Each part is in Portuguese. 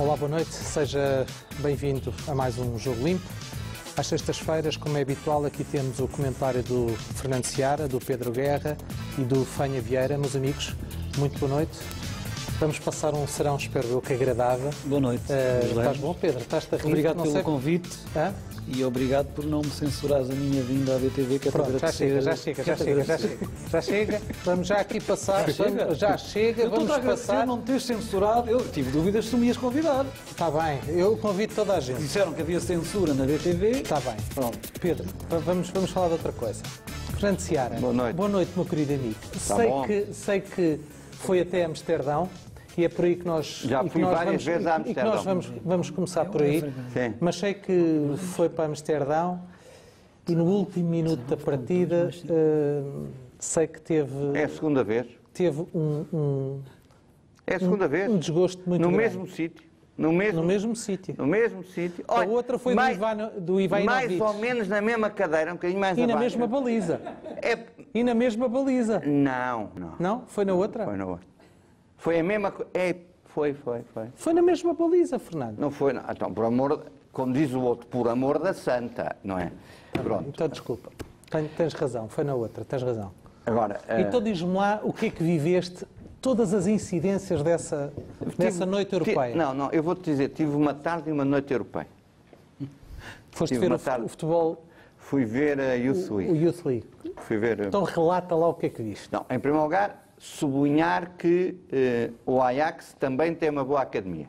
Olá, boa noite. Seja bem-vindo a mais um Jogo Limpo. Às sextas-feiras, como é habitual, aqui temos o comentário do Fernando Seara, do Pedro Guerra e do Fanha Vieira. Meus amigos, muito boa noite. Vamos passar um serão, espero eu, que agradável. Boa noite. Estás bom, Pedro? Estás-te a rir? Obrigado pelo convite. Hã? E obrigado por não me censurares a minha vinda à BTV, que é para Pronto, já chega. Vamos já aqui passar. Já chega, eu vamos passar. não me teres censurado. Eu tive dúvidas se tu me ias convidar. Está bem, eu convido toda a gente. Disseram que havia censura na BTV. Está bem. Pronto. Pedro, vamos falar de outra coisa. Fernando Seara. Boa noite. Boa noite, meu querido amigo. Sei que foi até Amsterdão. E é por aí que nós, já fui várias vezes a Amsterdão. E que nós vamos começar por aí. Sim. Mas sei que foi para Amsterdão e no último minuto da partida sei que teve... É a segunda vez. Teve É a segunda vez. Um desgosto muito no grande. Mesmo sítio. No mesmo sítio. No mesmo sítio. A outra foi do Ivanovic. Mais ou menos na mesma cadeira, um bocadinho mais E abaixo. na mesma baliza. E na mesma baliza. Não. Não? Foi na outra? Foi na outra. Foi a mesma coisa. Foi. Foi na mesma baliza, Fernando. Não foi, não. Então, por amor, como diz o outro, por amor da santa, não é? Pronto. Então, desculpa. Tens razão, foi na outra, tens razão. Agora, então diz-me lá o que é que viveste, todas as incidências dessa noite europeia. Não, eu vou-te dizer, tive uma tarde e uma noite europeia. Foste ver o futebol... Fui ver a Youth League. O Youth League. Fui ver... Então relata lá o que é que viste. Não, em primeiro lugar, sublinhar que o Ajax também tem uma boa academia.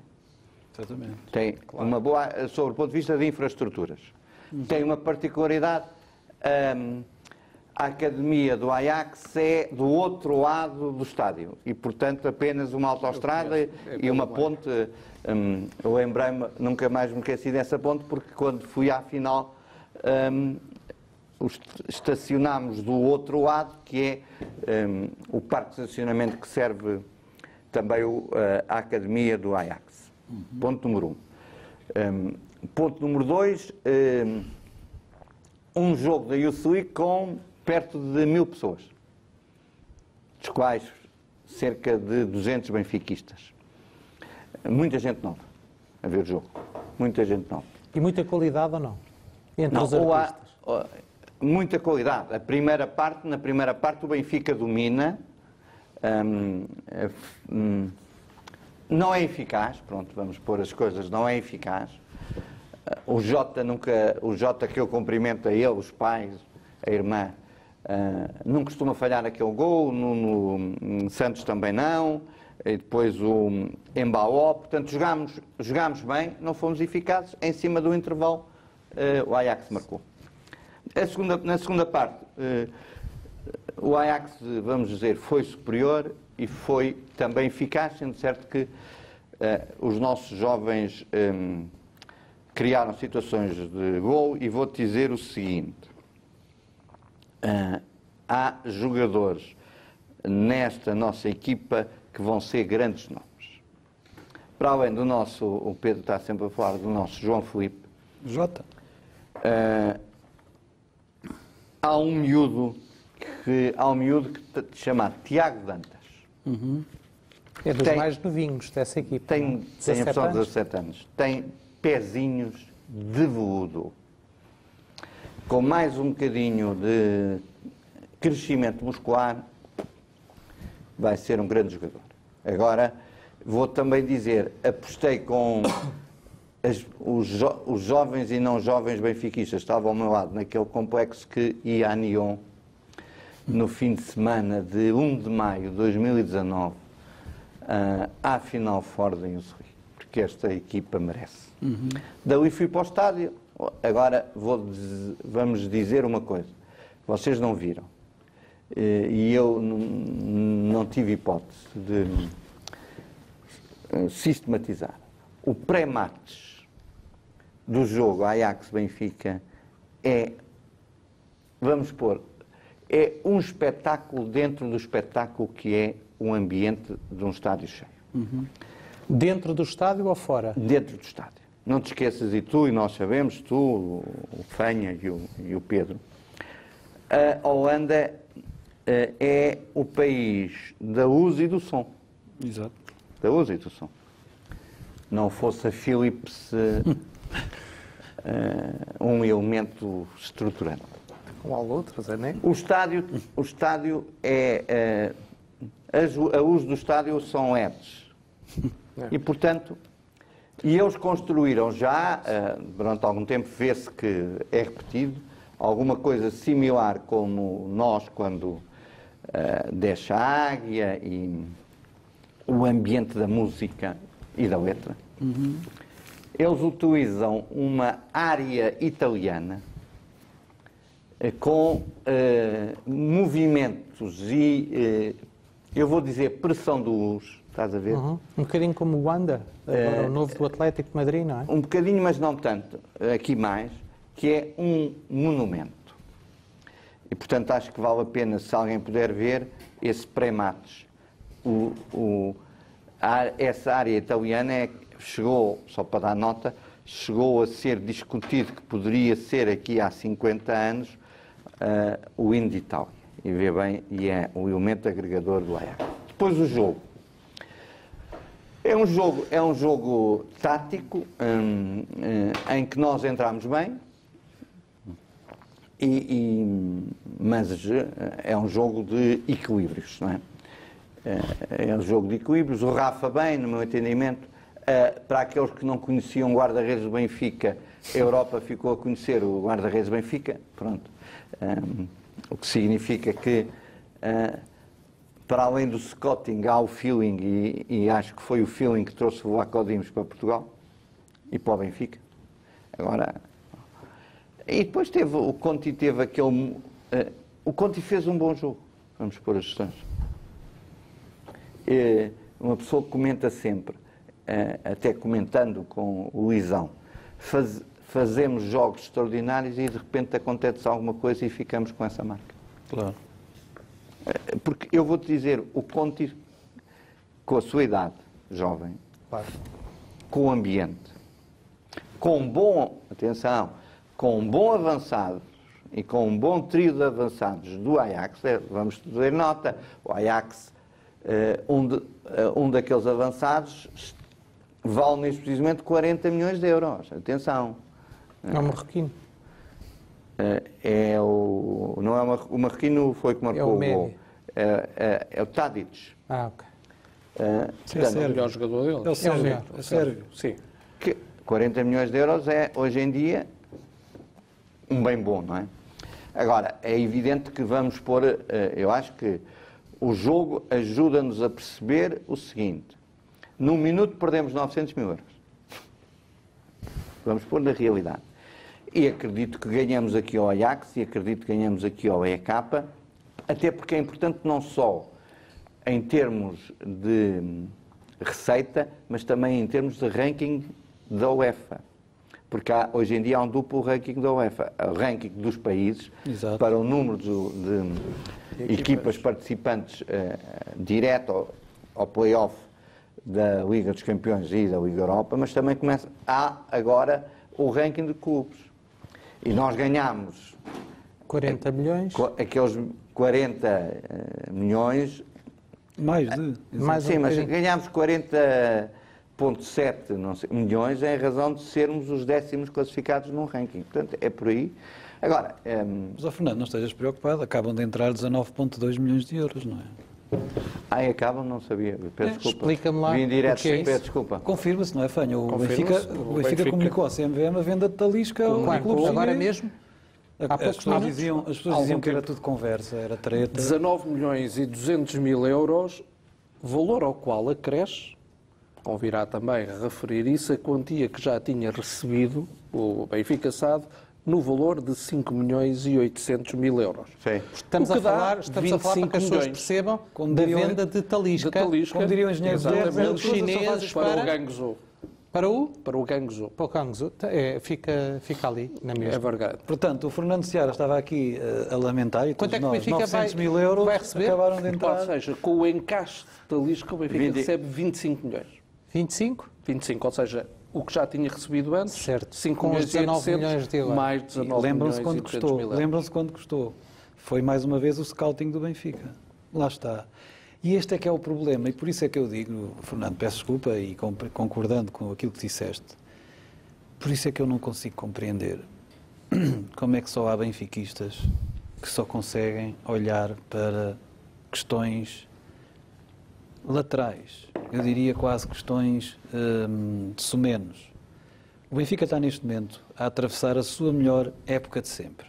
Exatamente. Tem uma boa, sobre o ponto de vista de infraestruturas. Tem uma particularidade, a academia do Ajax é do outro lado do estádio e, portanto, apenas uma autoestrada e uma ponte. Eu lembrei-me, nunca mais me esqueci dessa ponte, porque quando fui à final, estacionámos do outro lado, que é o parque de estacionamento que serve também a academia do Ajax. Ponto número 1. Ponto número 2, um jogo da Youth League com perto de 1000 pessoas, dos quais cerca de 200 benfiquistas. Muita gente nova a ver o jogo. Muita gente nova. E muita qualidade ou não? Entre os artistas? Muita qualidade. Na primeira parte o Benfica domina, não é eficaz, pronto, vamos pôr as coisas, não é eficaz. O Jota que eu cumprimento a ele, os pais, a irmã, não costuma falhar aquele gol, no Santos também não, e depois o Embaó, portanto jogámos bem, não fomos eficazes, em cima do intervalo o Ajax marcou. Na segunda parte, o Ajax, vamos dizer, foi superior e foi também eficaz, sendo certo que os nossos jovens criaram situações de gol, e vou-te dizer o seguinte, há jogadores nesta nossa equipa que vão ser grandes nomes. Para além do nosso, o Pedro está sempre a falar do nosso João Filipe. Jota. Há um miúdo que se chama Tiago Dantas. É dos mais novinhos dessa equipa. Tem só 17 anos. Tem pezinhos de veludo. Com mais um bocadinho de crescimento muscular, vai ser um grande jogador. Agora, vou também dizer, apostei com os jovens e não jovens benfiquistas, estavam ao meu lado naquele complexo que ia a Nyon no fim de semana de 1 de maio de 2019 à final fora da Youth League, porque esta equipa merece. Dali fui para o estádio. Agora vamos dizer uma coisa, vocês não viram, e eu não tive hipótese de sistematizar. O pré-match do jogo Ajax-Benfica é um espetáculo dentro do espetáculo que é o ambiente de um estádio cheio. Dentro do estádio ou fora? Dentro do estádio. Não te esqueças, e tu, e nós sabemos, tu, o Fanha e o Pedro, a Holanda é o país da luz e do som. Exato. Da luz e do som. não fosse a Philips um elemento estruturante. Ou outras, não é? O estádio é... a uso do estádio são LEDs. E, portanto... E eles construíram já, durante algum tempo, vê-se que é repetido, alguma coisa similar como nós, quando deixa a águia e o ambiente da música e da letra. Eles utilizam uma área italiana com movimentos e, eu vou dizer, pressão de luz. Estás a ver? Um bocadinho como o Wanda, agora o novo do Atlético de Madrid, não é? Um bocadinho, mas não tanto, aqui mais, que é um monumento. E, portanto, acho que vale a pena, se alguém puder ver, esse pré-mates. Essa área italiana chegou, só para dar nota, chegou a ser discutido que poderia ser aqui há 50 anos o hino de Itália. E vê bem, e é o elemento agregador do Ajax. Depois o jogo. É um jogo tático, em que nós entramos bem, mas é um jogo de equilíbrios, não é? É um jogo de equilíbrios. O Rafa bem, no meu entendimento, para aqueles que não conheciam o guarda-redes do Benfica, a Europa ficou a conhecer o guarda-redes do Benfica, pronto. O que significa que... para além do scouting, há o feeling, e acho que foi o feeling que trouxe o Vlaco Dimos para Portugal e para o Benfica. Agora, e depois o Conti teve aquele... o Conti fez um bom jogo, vamos pôr as questões. Uma pessoa que comenta sempre, até comentando com o Luizão, fazemos jogos extraordinários e de repente acontece alguma coisa e ficamos com essa marca. Claro. Porque eu vou-te dizer, o Conti, com a sua idade jovem, Claro. com o ambiente, com um bom avançado e com um bom trio de avançados do Ajax, vamos dizer nota, o Ajax, um daqueles avançados vale neste precisamente 40 milhões de euros. Atenção. É um marroquino. Não é o marroquino, foi que marcou o gol. É o Tadic. Ok. É o melhor jogador dele. É o Sérvio. É o Sérvio. Sim. Que 40 milhões de euros é, hoje em dia, um bem bom, não é? Agora, é evidente que vamos pôr... eu acho que o jogo ajuda-nos a perceber o seguinte. Num minuto perdemos 900 mil euros. Vamos pôr na realidade. E acredito que ganhamos aqui ao Ajax e acredito que ganhamos aqui ao EK, até porque é importante não só em termos de receita, mas também em termos de ranking da UEFA. Porque hoje em dia há um duplo ranking da UEFA. O ranking dos países, Exato, para o número de equipas participantes direto ao play-off da Liga dos Campeões e da Liga Europa, mas também há agora o ranking de clubes. E nós ganhamos 40 milhões. Aqueles 40 milhões. Mais de. Mais Sim, um mas bocadinho. ganhámos 40,7 milhões em razão de sermos os 10º classificados num ranking. Portanto, é por aí. Agora... Mas, Fernando, não estejas preocupado. Acabam de entrar 19,2 milhões de euros, não é? acabam, não sabia. Peço desculpa. Explica-me lá Vim direto, o que é isso. peço desculpa. Confirma-se, não é, Fanha? O Confirma-se. Benfica comunicou à CMVM a venda de Talisca ao Quando? clube Agora chinês. mesmo? As pessoas diziam algum que era tempo. tudo conversa, era treta. 19 milhões e 200 mil euros, valor ao qual acresce, convirá também a referir isso, a quantia que já tinha recebido o Benfica SAD no valor de 5 milhões e 800 mil euros. Sim. Estamos O a que dá falar para que as 25 pessoas milhões. percebam Como da diriam- venda de Talisca, De Talisca, Como diriam engenheiros exatamente, verdes, chineses para o para- Guangzhou. para o Para o Guangzhou. Pocangzhou. Fica ali, na É mesma. verdade. Portanto, o Fernando Seara estava aqui a lamentar e Quanto todos é que o nós, Benfica 900 vai- mil euros vai receber? acabaram de Ou entrar. seja, com o encaixe de Talisca, o Benfica 20. recebe 25 milhões. 25? 25, ou seja, o que já tinha recebido antes, Certo. 5 Com os milhões e 19 800, milhões de agora. mais 19 Lembram-se milhões quando e 200 custou. mil euros. Lembram-se quando custou. Foi mais uma vez o scouting do Benfica. Lá está. E este é que é o problema, e por isso é que eu digo, Fernando, peço desculpa, e concordando com aquilo que disseste, por isso é que eu não consigo compreender como é que só há benfiquistas que só conseguem olhar para questões laterais, eu diria quase questões de sumenos. O Benfica está neste momento a atravessar a sua melhor época de sempre,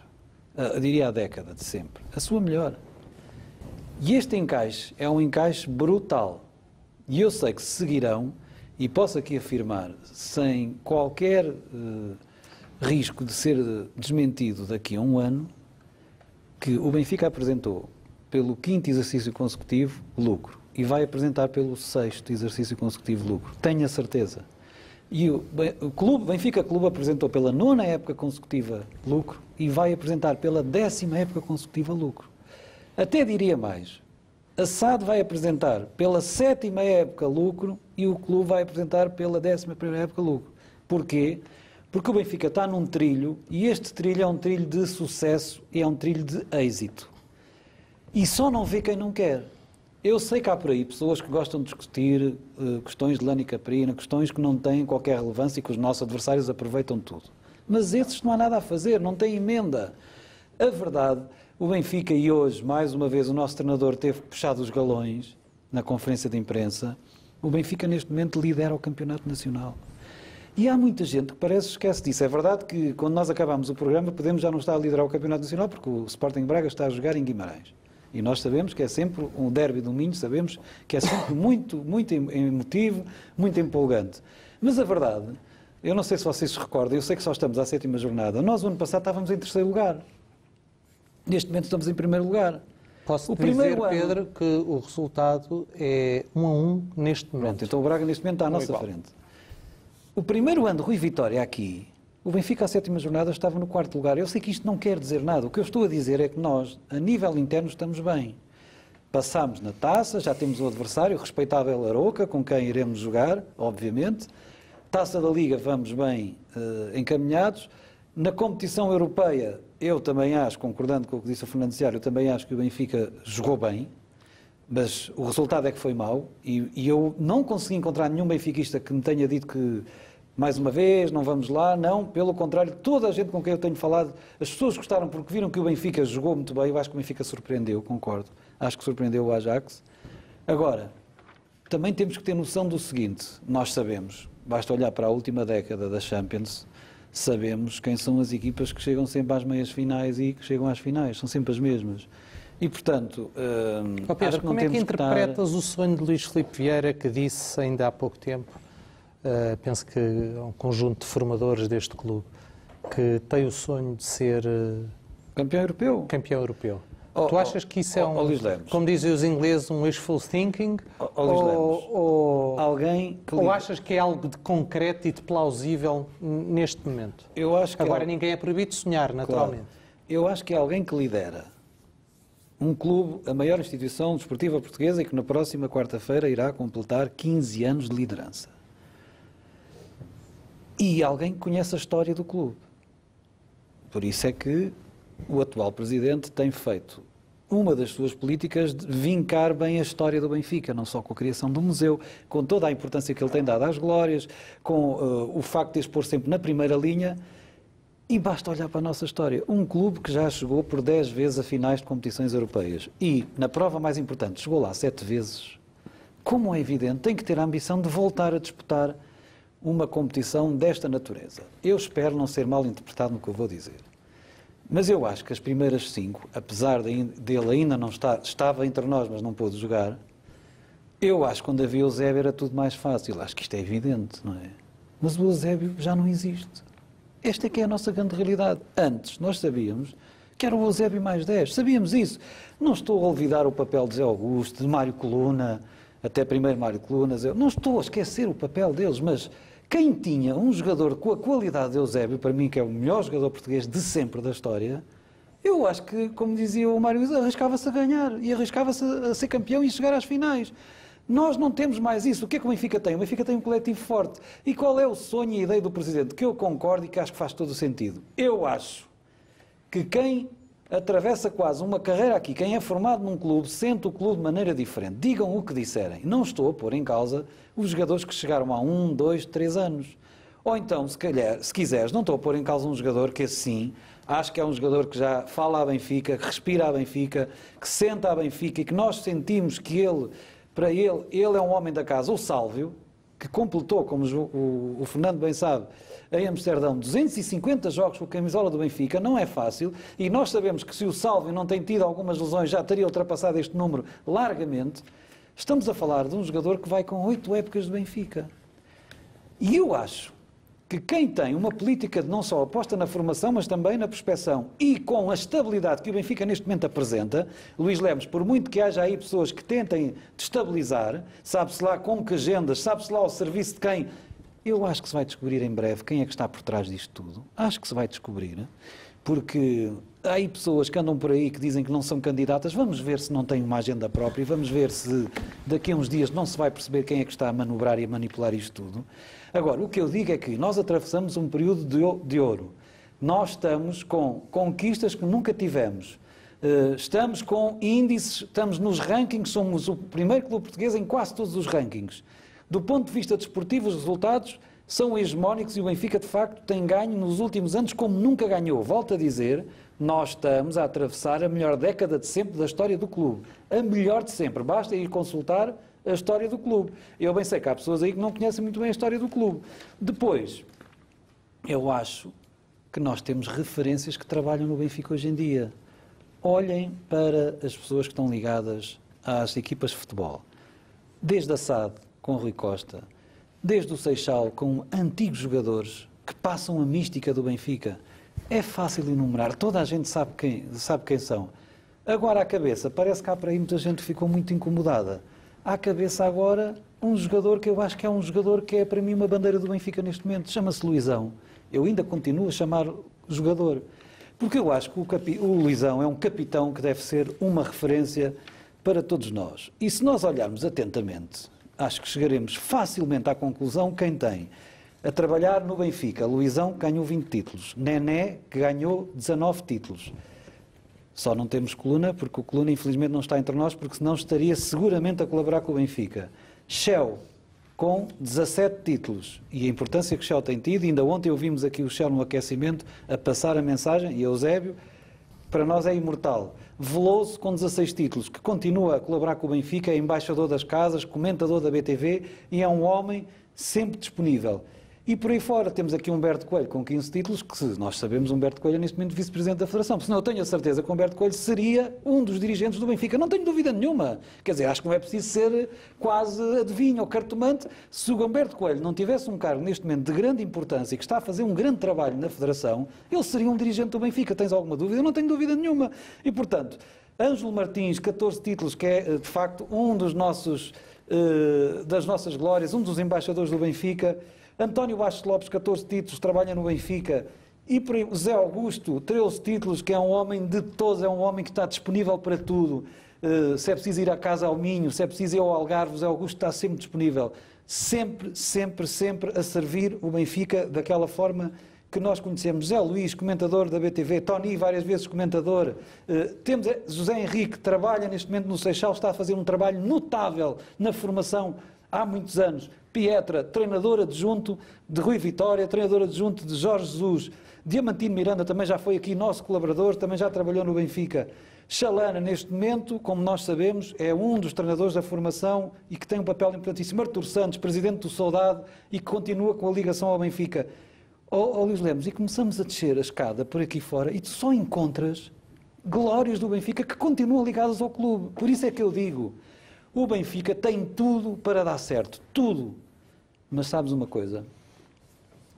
eu diria a década de sempre, a sua melhor. E este encaixe é um encaixe brutal. E eu sei que seguirão, e posso aqui afirmar, sem qualquer risco de ser desmentido daqui a um ano, que o Benfica apresentou pelo 5º exercício consecutivo lucro e vai apresentar pelo 6º exercício consecutivo lucro. Tenho a certeza. E o Benfica Clube apresentou pela 9ª época consecutiva lucro e vai apresentar pela 10ª época consecutiva lucro. Até diria mais, a SAD vai apresentar pela 7ª época lucro e o clube vai apresentar pela 11ª época lucro. Porquê? Porque o Benfica está num trilho e este trilho é um trilho de sucesso e é um trilho de êxito. E só não vê quem não quer. Eu sei que há por aí pessoas que gostam de discutir questões de Lani Caprina, questões que não têm qualquer relevância e que os nossos adversários aproveitam tudo. Mas esses não há nada a fazer, não têm emenda. A verdade, o Benfica, e hoje, mais uma vez, o nosso treinador teve puxado os galões na conferência de imprensa, o Benfica neste momento lidera o campeonato nacional. E há muita gente que parece que esquece disso. É verdade que quando nós acabamos o programa podemos já não estar a liderar o campeonato nacional porque o Sporting Braga está a jogar em Guimarães. E nós sabemos que é sempre um derby do Minho, sabemos que é sempre muito, muito emotivo, muito empolgante. Mas a verdade, eu não sei se vocês se recordam, eu sei que só estamos à 7ª jornada. Nós, o ano passado, estávamos em 3º lugar. Neste momento estamos em 1º lugar. Posso dizer, Pedro, que o resultado é 1-1 neste momento. Pronto, então o Braga neste momento está à nossa frente. O primeiro ano de Rui Vitória aqui, o Benfica à 7ª jornada estava no 4º lugar. Eu sei que isto não quer dizer nada. O que eu estou a dizer é que nós, a nível interno, estamos bem. Passámos na taça, já temos um adversário, respeitável Aroca, com quem iremos jogar, obviamente. Taça da Liga, vamos bem encaminhados. Na competição europeia, eu também acho, concordando com o que disse o Fernando Seara, eu também acho que o Benfica jogou bem, mas o resultado é que foi mau e eu não consegui encontrar nenhum benfiquista que me tenha dito que, mais uma vez, não vamos lá, não, pelo contrário, toda a gente com quem eu tenho falado, as pessoas gostaram porque viram que o Benfica jogou muito bem, eu acho que o Benfica surpreendeu, concordo, acho que surpreendeu o Ajax. Agora, também temos que ter noção do seguinte, nós sabemos, basta olhar para a última década da Champions, sabemos quem são as equipas que chegam sempre às meias finais e que chegam às finais, são sempre as mesmas. E, portanto, Pedro, acho que não como é que interpretas estar... o sonho de Luís Filipe Vieira, que disse ainda há pouco tempo, penso que é um conjunto de formadores deste clube, que tem o sonho de ser campeão europeu? Campeão europeu. Tu achas que isso é como dizem os ingleses, um wishful thinking? Ou achas que é algo de concreto e de plausível neste momento? Eu acho que agora ninguém é proibido de sonhar, naturalmente. Claro. Eu acho que é alguém que lidera um clube, a maior instituição desportiva portuguesa e que na próxima quarta-feira irá completar 15 anos de liderança. E alguém que conhece a história do clube. Por isso é que o atual presidente tem feito uma das suas políticas de vincar bem a história do Benfica, não só com a criação do museu, com toda a importância que ele tem dado às glórias, com o facto de expor sempre na primeira linha, e basta olhar para a nossa história. Um clube que já chegou por 10 vezes a finais de competições europeias e, na prova mais importante, chegou lá 7 vezes. Como é evidente, tem que ter a ambição de voltar a disputar uma competição desta natureza. Eu espero não ser mal interpretado no que eu vou dizer. Mas eu acho que as primeiras 5, apesar dele ainda não estar, estava entre nós, mas não pôde jogar, eu acho que quando havia o Eusébio era tudo mais fácil. Acho que isto é evidente, não é? Mas o Eusébio já não existe. Esta é que é a nossa grande realidade. Antes, nós sabíamos que era o Eusébio mais 10. Sabíamos isso. Não estou a olvidar o papel de Zé Augusto, de Mário Coluna, até primeiro Mário Coluna. Não estou a esquecer o papel deles, mas quem tinha um jogador com a qualidade de Eusébio, para mim que é o melhor jogador português de sempre da história, eu acho que, como dizia o Mário, arriscava-se a ganhar e arriscava-se a ser campeão e chegar às finais. Nós não temos mais isso. O que é que o Benfica tem? O Benfica tem um coletivo forte. E qual é o sonho e a ideia do Presidente? Que eu concordo e que acho que faz todo o sentido. Eu acho que quem atravessa quase uma carreira aqui. Quem é formado num clube sente o clube de maneira diferente. Digam o que disserem. Não estou a pôr em causa os jogadores que chegaram há 1, 2, 3 anos. Ou então, se quiseres, não estou a pôr em causa um jogador que, assim, acho que é um jogador que já fala a Benfica, que respira a Benfica, que senta a Benfica e que nós sentimos que ele é um homem da casa, o Sálvio, que completou, como o Fernando bem sabe, em Amsterdão, 250 jogos com a camisola do Benfica, não é fácil, e nós sabemos que se o Sálvio não tem tido algumas lesões, já teria ultrapassado este número largamente. Estamos a falar de um jogador que vai com 8 épocas de Benfica. E eu acho que quem tem uma política de não só aposta na formação, mas também na prospecção, e com a estabilidade que o Benfica neste momento apresenta, Luís Lemos, por muito que haja aí pessoas que tentem destabilizar, sabe-se lá com que agendas, sabe-se lá ao serviço de quem, eu acho que se vai descobrir em breve quem é que está por trás disto tudo. Acho que se vai descobrir, porque há aí pessoas que andam por aí que dizem que não são candidatas. Vamos ver se não têm uma agenda própria e vamos ver se daqui a uns dias não se vai perceber quem é que está a manobrar e a manipular isto tudo. Agora, o que eu digo é que nós atravessamos um período de ouro. Nós estamos com conquistas que nunca tivemos. Estamos com índices, estamos nos rankings, somos o primeiro clube português em quase todos os rankings. Do ponto de vista desportivo, os resultados são hegemónicos e o Benfica, de facto, tem ganho nos últimos anos como nunca ganhou. Volto a dizer, nós estamos a atravessar a melhor década de sempre da história do clube. A melhor de sempre. Basta ir consultar a história do clube. Eu bem sei que há pessoas aí que não conhecem muito bem a história do clube. Depois, eu acho que nós temos referências que trabalham no Benfica hoje em dia. Olhem para as pessoas que estão ligadas às equipas de futebol. Desde a SAD, com Rui Costa, desde o Seixal, com antigos jogadores que passam a mística do Benfica. É fácil enumerar, toda a gente sabe quem são. Agora, à cabeça, parece que há por aí muita gente que ficou muito incomodada. À cabeça agora, um jogador que eu acho que é um jogador que é para mim uma bandeira do Benfica neste momento, chama-se Luizão. Eu ainda continuo a chamar jogador, porque eu acho que o Luizão é um capitão que deve ser uma referência para todos nós. E se nós olharmos atentamente, acho que chegaremos facilmente à conclusão quem tem a trabalhar no Benfica. Luizão, que ganhou 20 títulos. Nené, que ganhou 19 títulos. Só não temos Coluna, porque o Coluna infelizmente não está entre nós, porque senão estaria seguramente a colaborar com o Benfica. Shell, com 17 títulos. E a importância que o Shell tem tido, ainda ontem ouvimos aqui o Shell no aquecimento a passar a mensagem, e Eusébio, para nós é imortal. Veloso, com 16 títulos, que continua a colaborar com o Benfica, é embaixador das casas, comentador da BTV e é um homem sempre disponível. E por aí fora temos aqui Humberto Coelho com 15 títulos, que nós sabemos, Humberto Coelho é neste momento vice-presidente da Federação. Senão eu tenho a certeza que Humberto Coelho seria um dos dirigentes do Benfica. Não tenho dúvida nenhuma. Quer dizer, acho que não é preciso ser quase adivinho ou cartomante. Se o Humberto Coelho não tivesse um cargo neste momento de grande importância e que está a fazer um grande trabalho na Federação, ele seria um dirigente do Benfica. Tens alguma dúvida? Eu não tenho dúvida nenhuma. E, portanto, Ângelo Martins, 14 títulos, que é, de facto, um dos das nossas glórias, um dos embaixadores do Benfica. António Bastos Lopes, 14 títulos, trabalha no Benfica. E por aí, Zé Augusto, 13 títulos, que é um homem de todos, é um homem que está disponível para tudo. Se é preciso ir à casa ao Minho, se é preciso ir ao Algarve, o Zé Augusto está sempre disponível. Sempre, sempre, sempre a servir o Benfica daquela forma que nós conhecemos. José Luís, comentador da BTV, Tony, várias vezes comentador. Temos José Henrique, que trabalha neste momento no Seixal, está a fazer um trabalho notável na formação há muitos anos. Pietra, treinador adjunto de Rui Vitória, treinador adjunto de Jorge Jesus. Diamantino Miranda também já foi aqui nosso colaborador, também já trabalhou no Benfica. Chalana, neste momento, como nós sabemos, é um dos treinadores da formação e que tem um papel importantíssimo. Artur Santos, presidente do Soldado e que continua com a ligação ao Benfica. Luís Lemos, e começamos a descer a escada por aqui fora e tu só encontras glórias do Benfica que continuam ligadas ao clube. Por isso é que eu digo, o Benfica tem tudo para dar certo, tudo. Mas sabes uma coisa?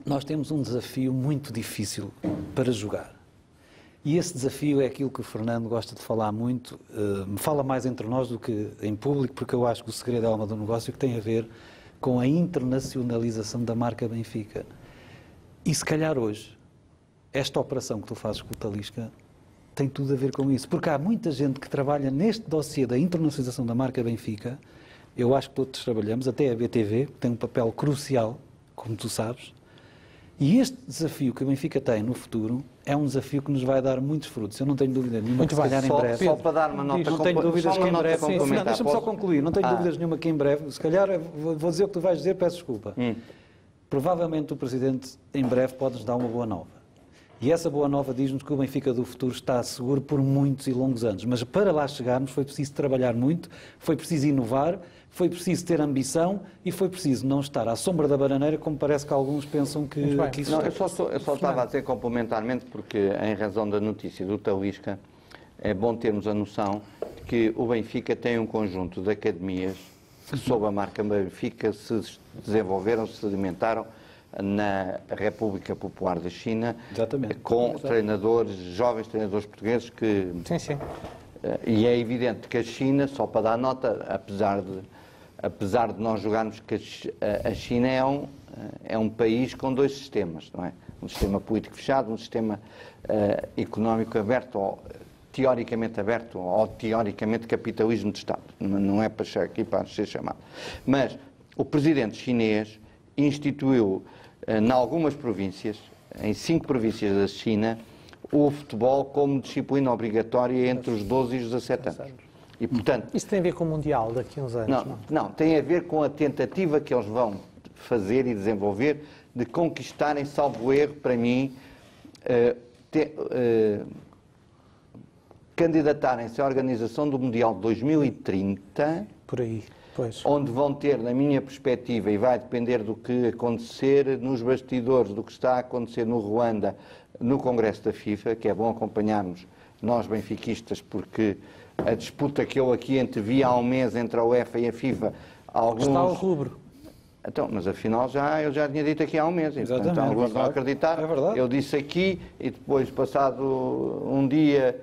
Nós temos um desafio muito difícil para jogar. E esse desafio é aquilo que o Fernando gosta de falar muito, fala mais entre nós do que em público, porque eu acho que o segredo é a alma do negócio que tem a ver com a internacionalização da marca Benfica. E se calhar hoje, esta operação que tu fazes com o Talisca tem tudo a ver com isso. Porque há muita gente que trabalha neste dossiê da internacionalização da marca Benfica. Eu acho que todos trabalhamos, até a BTV, que tem um papel crucial, como tu sabes. E este desafio que o Benfica tem no futuro é um desafio que nos vai dar muitos frutos. Eu não tenho dúvida nenhuma Muito que, se bem. calhar, em breve... Só para dar uma nota Não tenho dúvidas que em breve... complementar. Deixa-me só concluir. Não tenho dúvidas nenhuma que em breve... Se calhar, vou dizer o que tu vais dizer, peço desculpa. Provavelmente o Presidente, em breve, pode-nos dar uma boa nova. E essa boa nova diz-nos que o Benfica do futuro está seguro por muitos e longos anos. Mas para lá chegarmos foi preciso trabalhar muito, foi preciso inovar, foi preciso ter ambição e foi preciso não estar à sombra da bananeira, como parece que alguns pensam que isso não, eu só estava a dizer complementarmente, porque em razão da notícia do Talisca, é bom termos a noção de que o Benfica tem um conjunto de academias que, sob a marca Benfica, se desenvolveram, se alimentaram na República Popular da China, exatamente, com treinadores, jovens treinadores portugueses que... Sim. E é evidente que a China, só para dar nota, apesar de nós jogarmos que a China é um país com dois sistemas, não é? Um sistema político fechado, um sistema económico aberto, ou teoricamente capitalismo de Estado. Não é para chegar aqui para ser chamado. Mas o presidente chinês instituiu, em algumas províncias, em 5 províncias da China, o futebol como disciplina obrigatória entre os 12 e os 17 anos. E, portanto, isso tem a ver com o Mundial daqui a uns anos? Não, tem a ver com a tentativa que eles vão fazer e desenvolver de conquistarem, salvo erro, para mim, candidatarem-se à organização do Mundial de 2030, por aí, pois. Onde vão ter, na minha perspectiva, e vai depender do que acontecer nos bastidores, do que está a acontecer no Ruanda, no Congresso da FIFA, que é bom acompanharmos nós benfiquistas, porque a disputa que eu aqui antevi há um mês entre a UEFA e a FIFA, alguns... Está ao rubro. Então, mas afinal eu já tinha dito aqui há um mês, e, portanto, alguns não acreditaram. É verdade. Eu disse aqui e depois, passado um dia,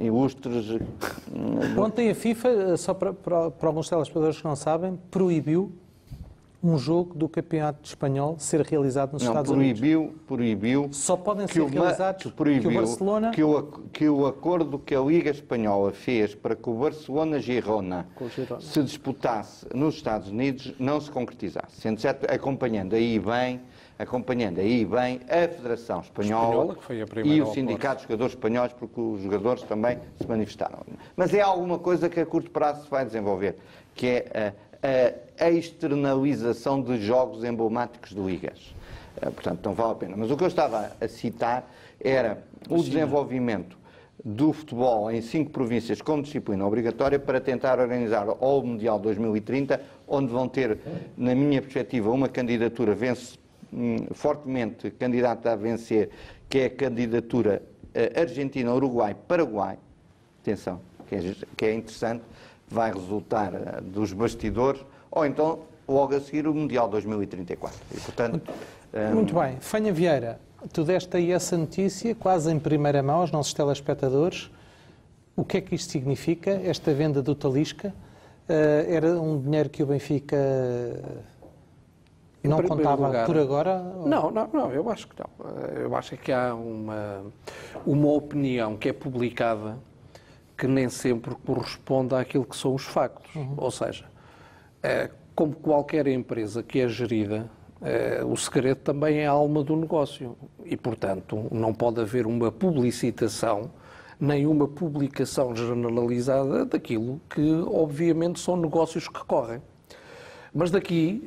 ilustres... Ontem a FIFA, só para alguns telespectadores que não sabem, proibiu um jogo do Campeonato Espanhol ser realizado nos Estados Unidos. Proibiu. Só podem ser realizados que o Barcelona... Que o acordo que a Liga Espanhola fez para que o Barcelona-Girona se disputasse nos Estados Unidos não se concretizasse. Sendo certo, acompanhando aí bem a Federação Espanhola que foi a e o Sindicato de Jogadores Espanhóis, porque os jogadores também se manifestaram. Mas é alguma coisa que a curto prazo se vai desenvolver, que é a externalização de jogos emblemáticos de ligas. Portanto, não vale a pena. Mas o que eu estava a citar era o desenvolvimento do futebol em 5 províncias com disciplina obrigatória para tentar organizar o Mundial 2030, onde vão ter, na minha perspectiva, uma candidatura fortemente candidata a vencer, que é a candidatura Argentina-Uruguai-Paraguai. Atenção, que é interessante, vai resultar dos bastidores, ou então, logo a seguir, o Mundial 2034. E, portanto, Muito bem. Fanha Vieira, tu deste aí essa notícia, quase em primeira mão, aos nossos telespectadores. O que é que isto significa, esta venda do Talisca? Era um dinheiro que o Benfica não contava por agora? Não, eu acho que não. Eu acho que há uma opinião que é publicada que nem sempre corresponde àquilo que são os factos. Ou seja, como qualquer empresa que é gerida, o segredo também é a alma do negócio. E, portanto, não pode haver uma publicitação, nem uma publicação generalizada daquilo que, obviamente, são negócios que correm. Mas daqui,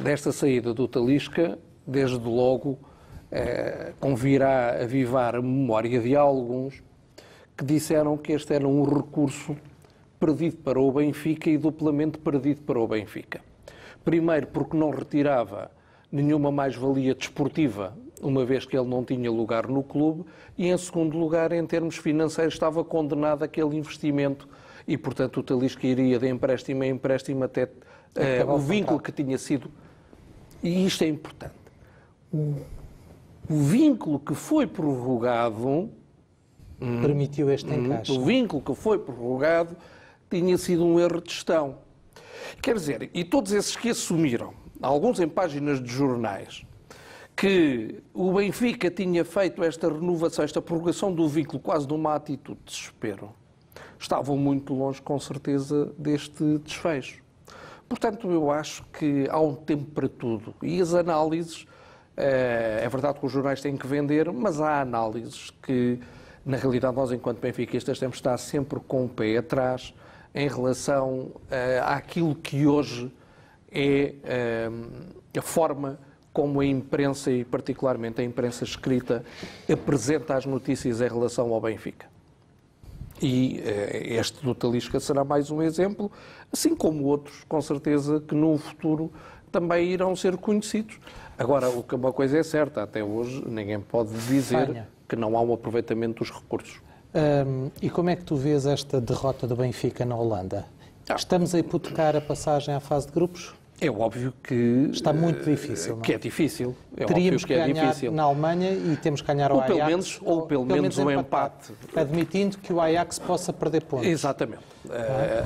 desta saída do Talisca, desde logo, convirá a avivar a memória de alguns que disseram que este era um recurso perdido para o Benfica e duplamente perdido para o Benfica. Primeiro, porque não retirava nenhuma mais-valia desportiva, uma vez que ele não tinha lugar no clube, e em segundo lugar, em termos financeiros, estava condenado aquele investimento e, portanto, o Talisca iria de empréstimo a empréstimo até o vínculo que tinha sido... E isto é importante. O vínculo que foi prorrogado... Permitiu este encaixe. O vínculo que foi prorrogado tinha sido um erro de gestão. Quer dizer, e todos esses que assumiram, alguns em páginas de jornais, que o Benfica tinha feito esta renovação, esta prorrogação do vínculo quase numa atitude de desespero, estavam muito longe, com certeza, deste desfecho. Portanto, eu acho que há um tempo para tudo. E as análises, é verdade que os jornais têm que vender, mas há análises que, na realidade, nós, enquanto benfiquistas, temos de estar sempre com o pé atrás em relação àquilo que hoje é a forma como a imprensa, e particularmente a imprensa escrita, apresenta as notícias em relação ao Benfica. E este do Talisca será mais um exemplo, assim como outros, com certeza, que no futuro também irão ser conhecidos. Agora, uma coisa é certa, até hoje ninguém pode dizer que não há um aproveitamento dos recursos. E como é que tu vês esta derrota do Benfica na Holanda? Estamos a hipotecar a passagem à fase de grupos? É óbvio que... Está muito difícil, não é? Que é difícil. Teríamos que ganhar difícil. na Alemanha e temos que ganhar ao Ajax. Ou pelo menos um empate. Admitindo que o Ajax possa perder pontos. Exatamente.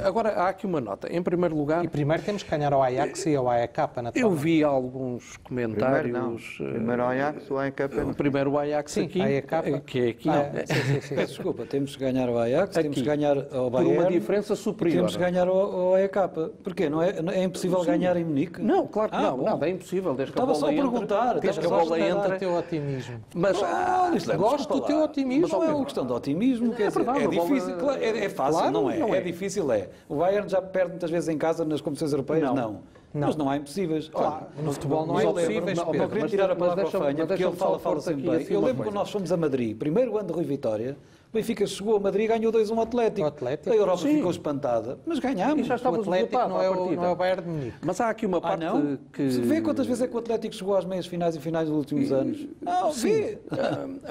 Agora, há aqui uma nota. Em primeiro lugar... E primeiro temos que ganhar ao Ajax e ao AEK, naturalmente. Eu vi alguns comentários... Primeiro o Ajax, o AEK. Primeiro o Ajax Sim, aqui, AEK. que é aqui. Sim. Desculpa, temos que ganhar ao Ajax, temos Aqui. que ganhar ao Bayern. Por uma diferença superior. Temos que ganhar ao AEK. Porquê? Não é impossível ganhar em Munique? Não, claro que não. Bom. Nada, é impossível. Desde que a Estava bola só a perguntar. Desde que a Gosto bola do entra... teu otimismo. Mas Gosto do teu otimismo. Não é uma questão de otimismo, quer dizer, verdade, é a bola- difícil, claro, é fácil, Claro, não é? não é. É difícil, é. O Bayern já perde muitas vezes em casa nas competições europeias? Não. Mas não há impossíveis. Claro, no futebol não há eu lembro- impossíveis, não, Pedro. não queria Mas tirar a deixa- palavra ao mas Fanha, deixa-me porque ele só fala pôr-te sempre aqui bem. assim Eu uma lembro coisa. quando nós fomos a Madrid, primeiro ano de Rui Vitória, o Benfica chegou a Madrid e ganhou 2-1 ao Atlético. O Atlético? A Europa Sim. ficou espantada, mas ganhámos. E já O estávamos Atlético resultado não é à o partida. Bayern de Munique. Mas há aqui uma parte Não? que... Se vê quantas vezes é que o Atlético chegou às meias finais e finais dos últimos anos? Não, vê.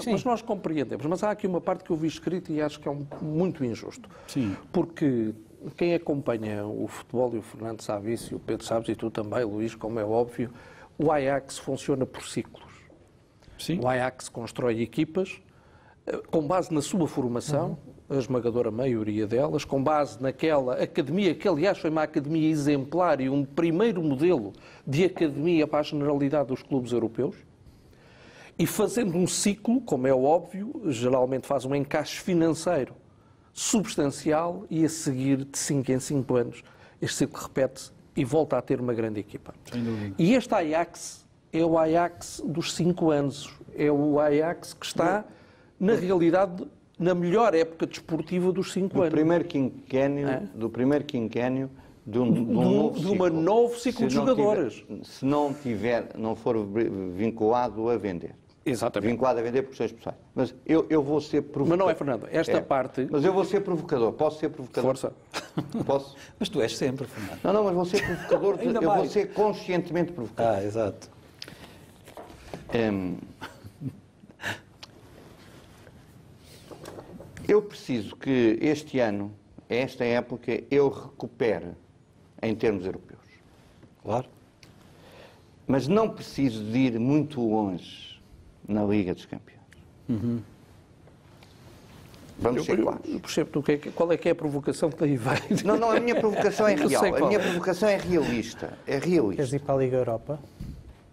Mas nós compreendemos. Mas há aqui uma parte que eu vi escrita e acho que é muito injusto. Sim. Porque quem acompanha o futebol, e o Fernando sabe isso, e o Pedro sabe, e tu também, Luís, como é óbvio, o Ajax funciona por ciclos. Sim. O Ajax constrói equipas com base na sua formação, a esmagadora maioria delas, com base naquela academia, que aliás foi uma academia exemplar e um primeiro modelo de academia para a generalidade dos clubes europeus, e fazendo um ciclo, como é óbvio, geralmente faz um encaixe financeiro substancial e a seguir, de 5 em 5 anos, este ciclo repete-se e volta a ter uma grande equipa. Sem dúvida. E este Ajax é o Ajax dos 5 anos. É o Ajax que está, na realidade, na melhor época desportiva dos 5 anos. Do primeiro quinquênio de um novo ciclo. De jogadores. Se não for vinculado a vender. Exatamente. Vinculado a vender por questões pessoais. Mas eu vou ser provocador. Mas não é, Fernando. Esta parte... Mas eu vou ser provocador. Posso ser provocador? Força. Posso? Mas tu és sempre, Fernando. Não, mas vou ser provocador. Ainda Eu vou mais. ser conscientemente provocador. Exato. Eu preciso que este ano, esta época, eu recupere em termos europeus. Claro. Mas não preciso de ir muito longe na Liga dos Campeões. Vamos ser claros. Eu percebo qual é que é a provocação que daí vem. Não, a minha provocação é Eu real. sei A qual minha é. provocação é realista. É realista. Queres ir para a Liga Europa?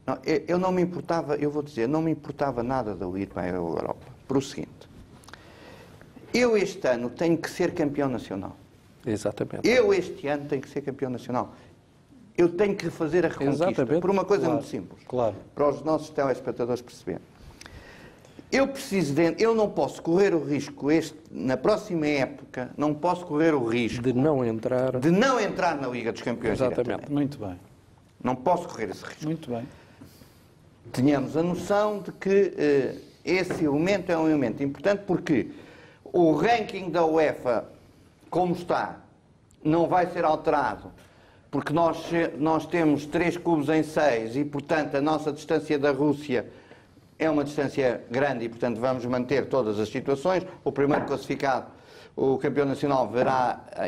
Não, eu não me importava, eu vou dizer, não me importava nada de eu ir para a Europa. Por o seguinte, eu este ano tenho que ser campeão nacional. Exatamente. Eu este ano tenho que ser campeão nacional. Eu tenho que fazer a reconquista. Exatamente. Por uma coisa Claro, muito simples. claro. Para os nossos telespectadores perceberem. Eu não posso correr o risco, na próxima época, não posso correr o risco De não entrar... de não entrar na Liga dos Campeões. Exatamente. diretamente. Muito bem. Não posso correr esse risco. Muito bem. Tenhamos a noção de que esse elemento é um elemento importante porque o ranking da UEFA, como está, não vai ser alterado, porque nós temos 3 clubes em 6 e, portanto, a nossa distância da Rússia é uma distância grande e, portanto, vamos manter todas as situações. O primeiro classificado, o campeão nacional,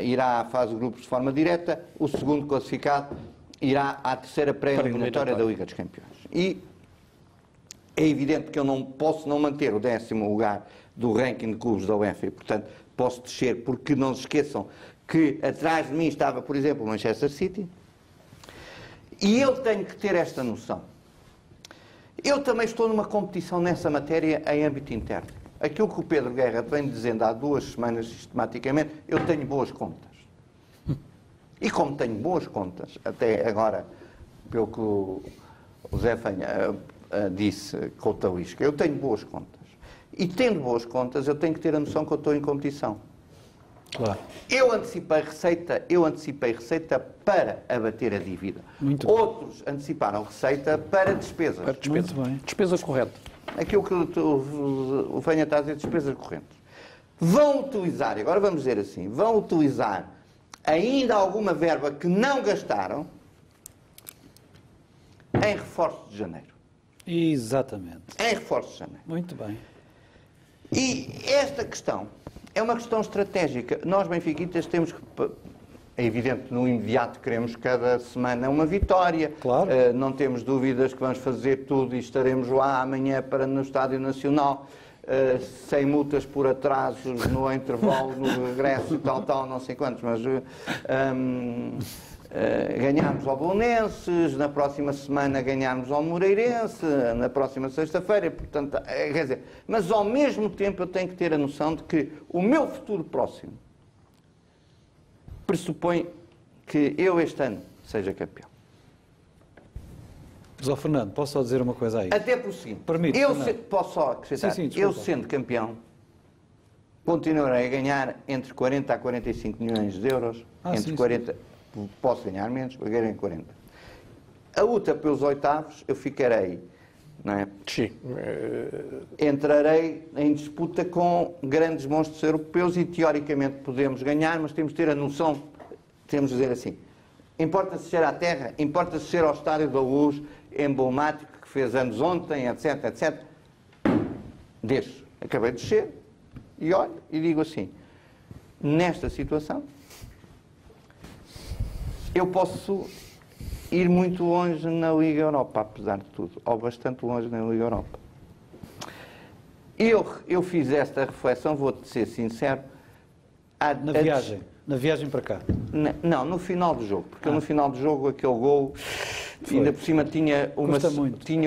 irá à fase de grupos de forma direta, o segundo classificado irá à terceira pré-eliminatória da Liga dos Campeões. E é evidente que eu não posso não manter o 10º lugar do ranking de clubes da UEFA e, portanto, posso descer, porque não se esqueçam que atrás de mim estava, por exemplo, o Manchester City. E eu tenho que ter esta noção. Eu também estou numa competição nessa matéria em âmbito interno. Aquilo que o Pedro Guerra vem dizendo há 2 semanas sistematicamente, eu tenho boas contas. E como tenho boas contas, até agora, pelo que o Zé Fanha disse com o Talisca, eu tenho boas contas. E tendo boas contas, eu tenho que ter a noção que eu estou em competição. Claro. Eu antecipei receita para abater a dívida. Muito Outros anteciparam receita para despesas. Para despesa. Muito bem. Despesa corrente. Aquilo que o Fanha está a dizer, despesas correntes. Vão utilizar, e agora vamos dizer assim, vão utilizar ainda alguma verba que não gastaram em reforços de janeiro. Exatamente. Em reforços de janeiro. Muito bem. E esta questão é uma questão estratégica. Nós, benfiquitas, temos que... É evidente, no imediato queremos cada semana uma vitória. Claro. Não temos dúvidas que vamos fazer tudo e estaremos lá amanhã no Estádio Nacional, sem multas por atrasos no intervalo, no regresso, tal, não sei quantos, mas ganharmos ao Belenenses, na próxima semana ganharmos ao Moreirense, na próxima sexta-feira, portanto, quer dizer, mas ao mesmo tempo eu tenho que ter a noção de que o meu futuro próximo pressupõe que eu este ano seja campeão. Mas, ó Fernando, posso só dizer uma coisa aí? Até por seguinte, Permite, posso só acrescentar, Sim, eu sendo campeão, continuarei a ganhar entre 40 a 45 milhões de euros, entre 40, posso ganhar menos, vou ganhar em 40. A luta pelos oitavos, eu ficarei, não é? Sim. Entrarei em disputa com grandes monstros europeus e teoricamente podemos ganhar, mas temos de ter a noção, temos de dizer assim, importa-se ser à terra, importa-se ser ao Estádio da Luz, emblemático, que fez anos ontem, etc, etc. Desço. Acabei de descer e olho e digo assim, nesta situação, eu posso ir muito longe na Liga Europa, apesar de tudo, ou bastante longe na Liga Europa. Eu fiz esta reflexão, vou-te ser sincero, Na viagem para cá. Não, no final do jogo, porque no final do jogo aquele gol, ainda por cima tinha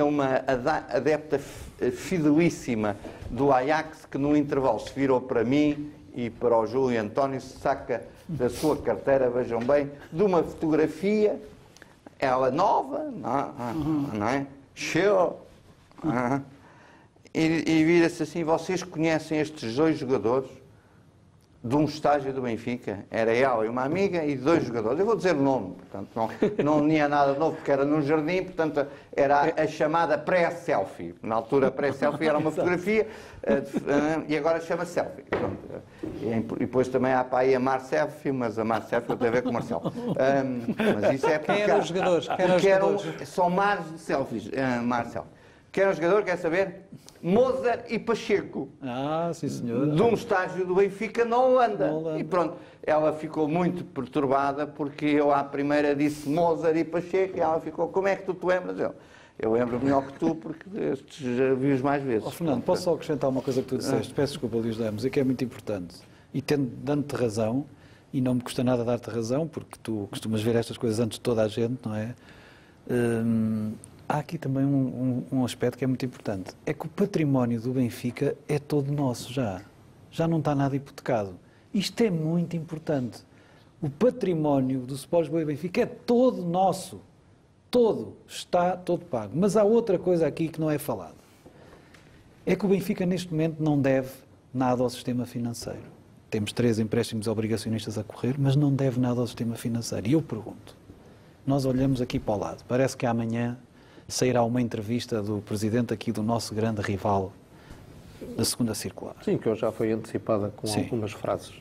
uma adepta fidelíssima do Ajax que no intervalo se virou para mim e para o Júlio António, se saca da sua carteira, vejam bem, de uma fotografia, ela nova, não é? Show! E vira-se assim, vocês conhecem estes dois jogadores de um estágio do Benfica? Era ela e uma amiga e 2 jogadores. Eu vou dizer o nome, portanto, não tinha nada de novo, porque era num jardim, portanto, era a chamada pré-selfie. Na altura, pré-selfie era uma fotografia e agora chama selfie. Pronto. E depois também há para aí a Mar-selfie, mas a Mar-selfie tem a ver com o Marcelo. Mas isso é porque... Quem eram os jogadores? São mares de selfies, Mar-selfie. Quem era o jogador, quer saber? Mozart e Pacheco. Sim, senhor. De um estágio do Benfica na Holanda. E pronto, ela ficou muito perturbada porque eu à primeira disse Mozart e Pacheco e ela ficou, como é que tu te lembras? Eu lembro melhor que tu porque estes já vi-os mais vezes. Fernando, posso só acrescentar uma coisa que tu disseste? Peço desculpa, Luís Lemos, e que é muito importante. E dando-te razão, e não me custa nada dar-te razão, porque tu costumas ver estas coisas antes de toda a gente, não é? Há aqui também um aspecto que é muito importante. É que o património do Benfica é todo nosso já. Já não está nada hipotecado. Isto é muito importante. O património do Sport Lisboa e Benfica é todo nosso. Todo. Está todo pago. Mas há outra coisa aqui que não é falada. É que o Benfica neste momento não deve nada ao sistema financeiro. Temos 3 empréstimos obrigacionistas a correr, mas não deve nada ao sistema financeiro. E eu pergunto, nós olhamos aqui para o lado, parece que amanhã sairá uma entrevista do presidente aqui do nosso grande rival da segunda circular. Sim, que hoje já foi antecipada com algumas frases.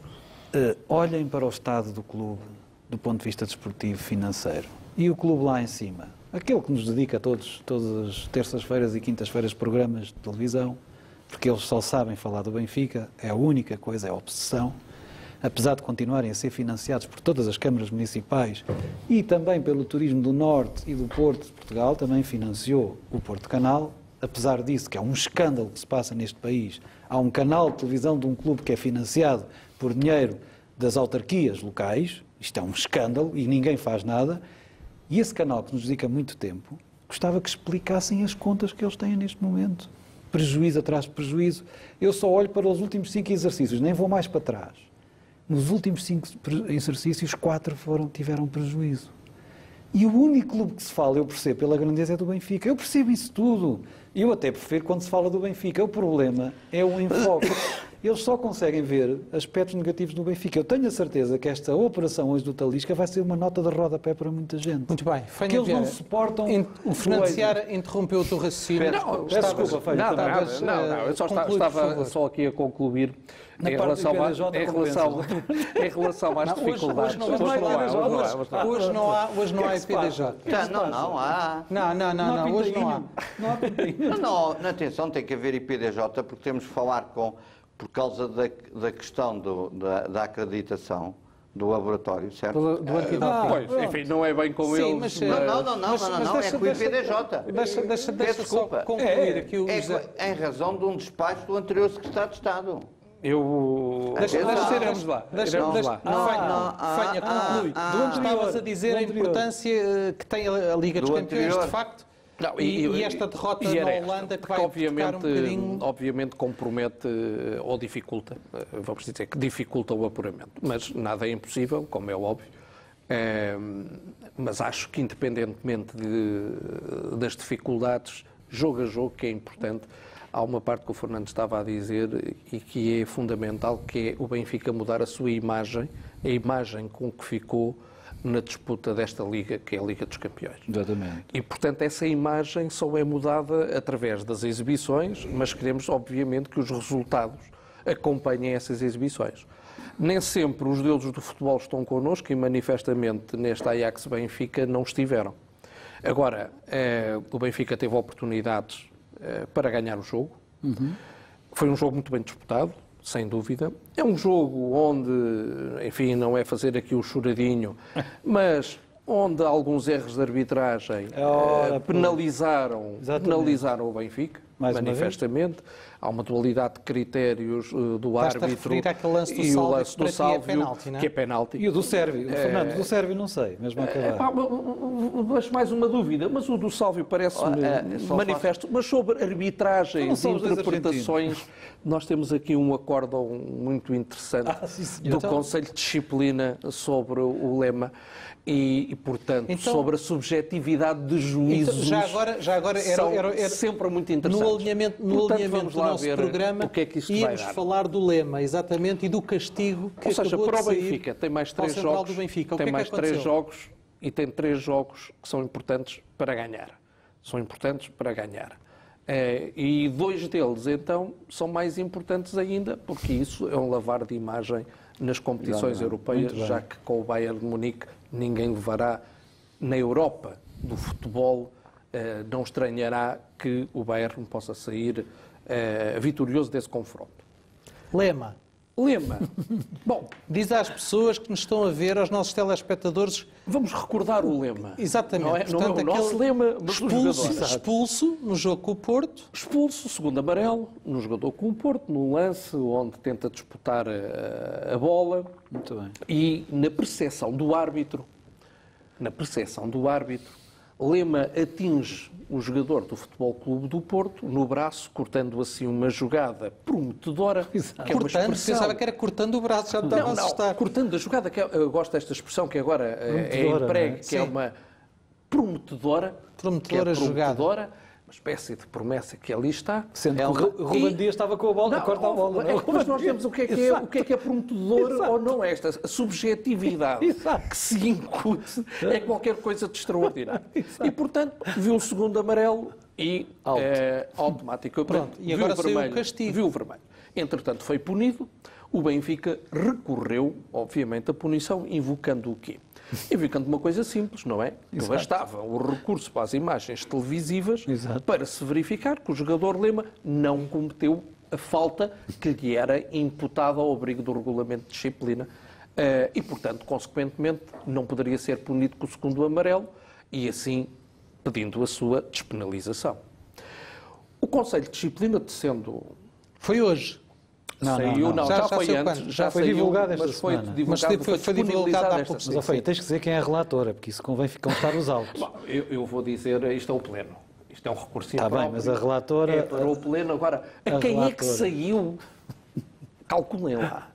Olhem para o estado do clube do ponto de vista desportivo financeiro. E o clube lá em cima, aquele que nos dedica todas as terças-feiras e quintas-feiras programas de televisão, porque eles só sabem falar do Benfica, é a única coisa, é a obsessão. Apesar de continuarem a ser financiados por todas as câmaras municipais e também pelo Turismo do Norte e do Porto de Portugal, também financiou o Porto Canal. Apesar disso, que é um escândalo que se passa neste país, há um canal de televisão de um clube que é financiado por dinheiro das autarquias locais, isto é um escândalo e ninguém faz nada, e esse canal que nos dedica muito tempo, gostava que explicassem as contas que eles têm neste momento. Prejuízo atrás de prejuízo. Eu só olho para os últimos 5 exercícios, nem vou mais para trás. Nos últimos 5 exercícios, 4 tiveram prejuízo. E o único clube que se fala, eu percebo, pela grandeza é do Benfica. Eu percebo isso tudo. Eu até prefiro quando se fala do Benfica. O problema é o enfoque. Eles só conseguem ver aspectos negativos do Benfica. Eu tenho a certeza que esta operação hoje do Talisca vai ser uma nota de rodapé para muita gente. Muito bem. Porque eles não suportam... O Fernando Seara interrompeu o teu raciocínio. Peço desculpa, Feio. Não, eu só estava só aqui a concluir em relação às dificuldades. Hoje não há IPDJ. Não há. Não, hoje não há. Não, atenção, tem que haver IPDJ porque temos que falar por causa da questão da acreditação do laboratório, certo? Do antidoping. Pois, enfim, não é bem com eles. Mas, não, é com o IPDJ. Deixa só concluir aqui o José. É em razão de um despacho do anterior secretário de Estado. Iremos lá. Fanha, conclui. Estavas a dizer a importância que tem a Liga dos Campeões, de facto. Não, e esta derrota na Holanda que vai tocar um bocadinho... Obviamente compromete ou dificulta, vamos dizer que dificulta o apuramento, mas nada é impossível, como é óbvio. Mas acho que independentemente das dificuldades, jogo a jogo, que é importante, há uma parte que o Fernando estava a dizer e que é fundamental, que é o Benfica mudar a sua imagem, a imagem com que ficou na disputa desta Liga, que é a Liga dos Campeões. Exatamente. E, portanto, essa imagem só é mudada através das exibições, mas queremos, obviamente, que os resultados acompanhem essas exibições. Nem sempre os deuses do futebol estão connosco e, manifestamente, neste Ajax Benfica não estiveram. Agora, o Benfica teve oportunidades para ganhar o jogo. Foi um jogo muito bem disputado, sem dúvida. É um jogo onde, enfim, não é fazer aqui o choradinho, mas onde alguns erros de arbitragem penalizaram o Benfica, manifestamente. Há uma dualidade de critérios do árbitro e o lance do Sálvio, que é penalti. E o do Sérvio, Fernando, do Sérvio não sei, mesmo a acabar. Mas mais uma dúvida, mas o do Sálvio parece-me manifesto, mas sobre arbitragens e interpretações, nós temos aqui um acórdão muito interessante do Conselho de Disciplina sobre o lema e portanto, sobre a subjetividade de juízos. Já agora era sempre muito interessante. No alinhamento do nosso programa, íamos falar do lema, exatamente, e do castigo que acabou para de o sair Benfica tem mais 3 Central jogos, do Benfica. tem mais 3 jogos e tem 3 jogos que são importantes para ganhar. São importantes para ganhar. E 2 deles, então, são mais importantes ainda, porque isso é um lavar de imagem nas competições europeias, já que com o Bayern de Munique ninguém levará na Europa do futebol, não estranhará que o Bayern possa sair vitorioso desse confronto. Lema. Bom, diz às pessoas que nos estão a ver, aos nossos telespectadores... Vamos recordar o lema. Exatamente. Não é, portanto, não é o nosso lema, mas expulso no jogo com o Porto. Expulso, segundo amarelo, no jogador com o Porto, num lance onde tenta disputar a bola. Muito bem. E na percepção do árbitro, Lema atinge o jogador do Futebol Clube do Porto no braço, cortando assim uma jogada prometedora. Que é uma pensava que era cortando o braço, já me estava a assustar. Não, cortando a jogada, eu gosto desta expressão que agora é empregue, que é uma prometedora. Jogada. Uma espécie de promessa que ali está. Sendo que o Ruben Dias estava com a bola, corta a bola. Mas nós temos o que é prometedor ou não é esta subjetividade que se incute é qualquer coisa de extraordinário. E, portanto, viu o segundo amarelo e automático. Pronto, e agora saiu o castigo. Viu o vermelho. Entretanto, foi punido. O Benfica recorreu, obviamente, à punição, invocando o quê? Invocando uma coisa simples, não é? Que bastava o recurso para as imagens televisivas para se verificar que o jogador Lema não cometeu a falta que lhe era imputada ao abrigo do regulamento de disciplina e, portanto, consequentemente, não poderia ser punido com o segundo amarelo e, assim, pedindo a sua despenalização. O Conselho de Disciplina, descendo... Foi hoje. Já foi antes. Já foi divulgado esta semana. Foi divulgado há pouco. Mas, tens que dizer quem é a relatora, porque isso convém constar os autos. Bom, eu vou dizer, isto é o Pleno. Isto é um recurso próprio. Está bem, mas a relatora... É para o Pleno. Agora, a quem é que saiu? Calculem lá.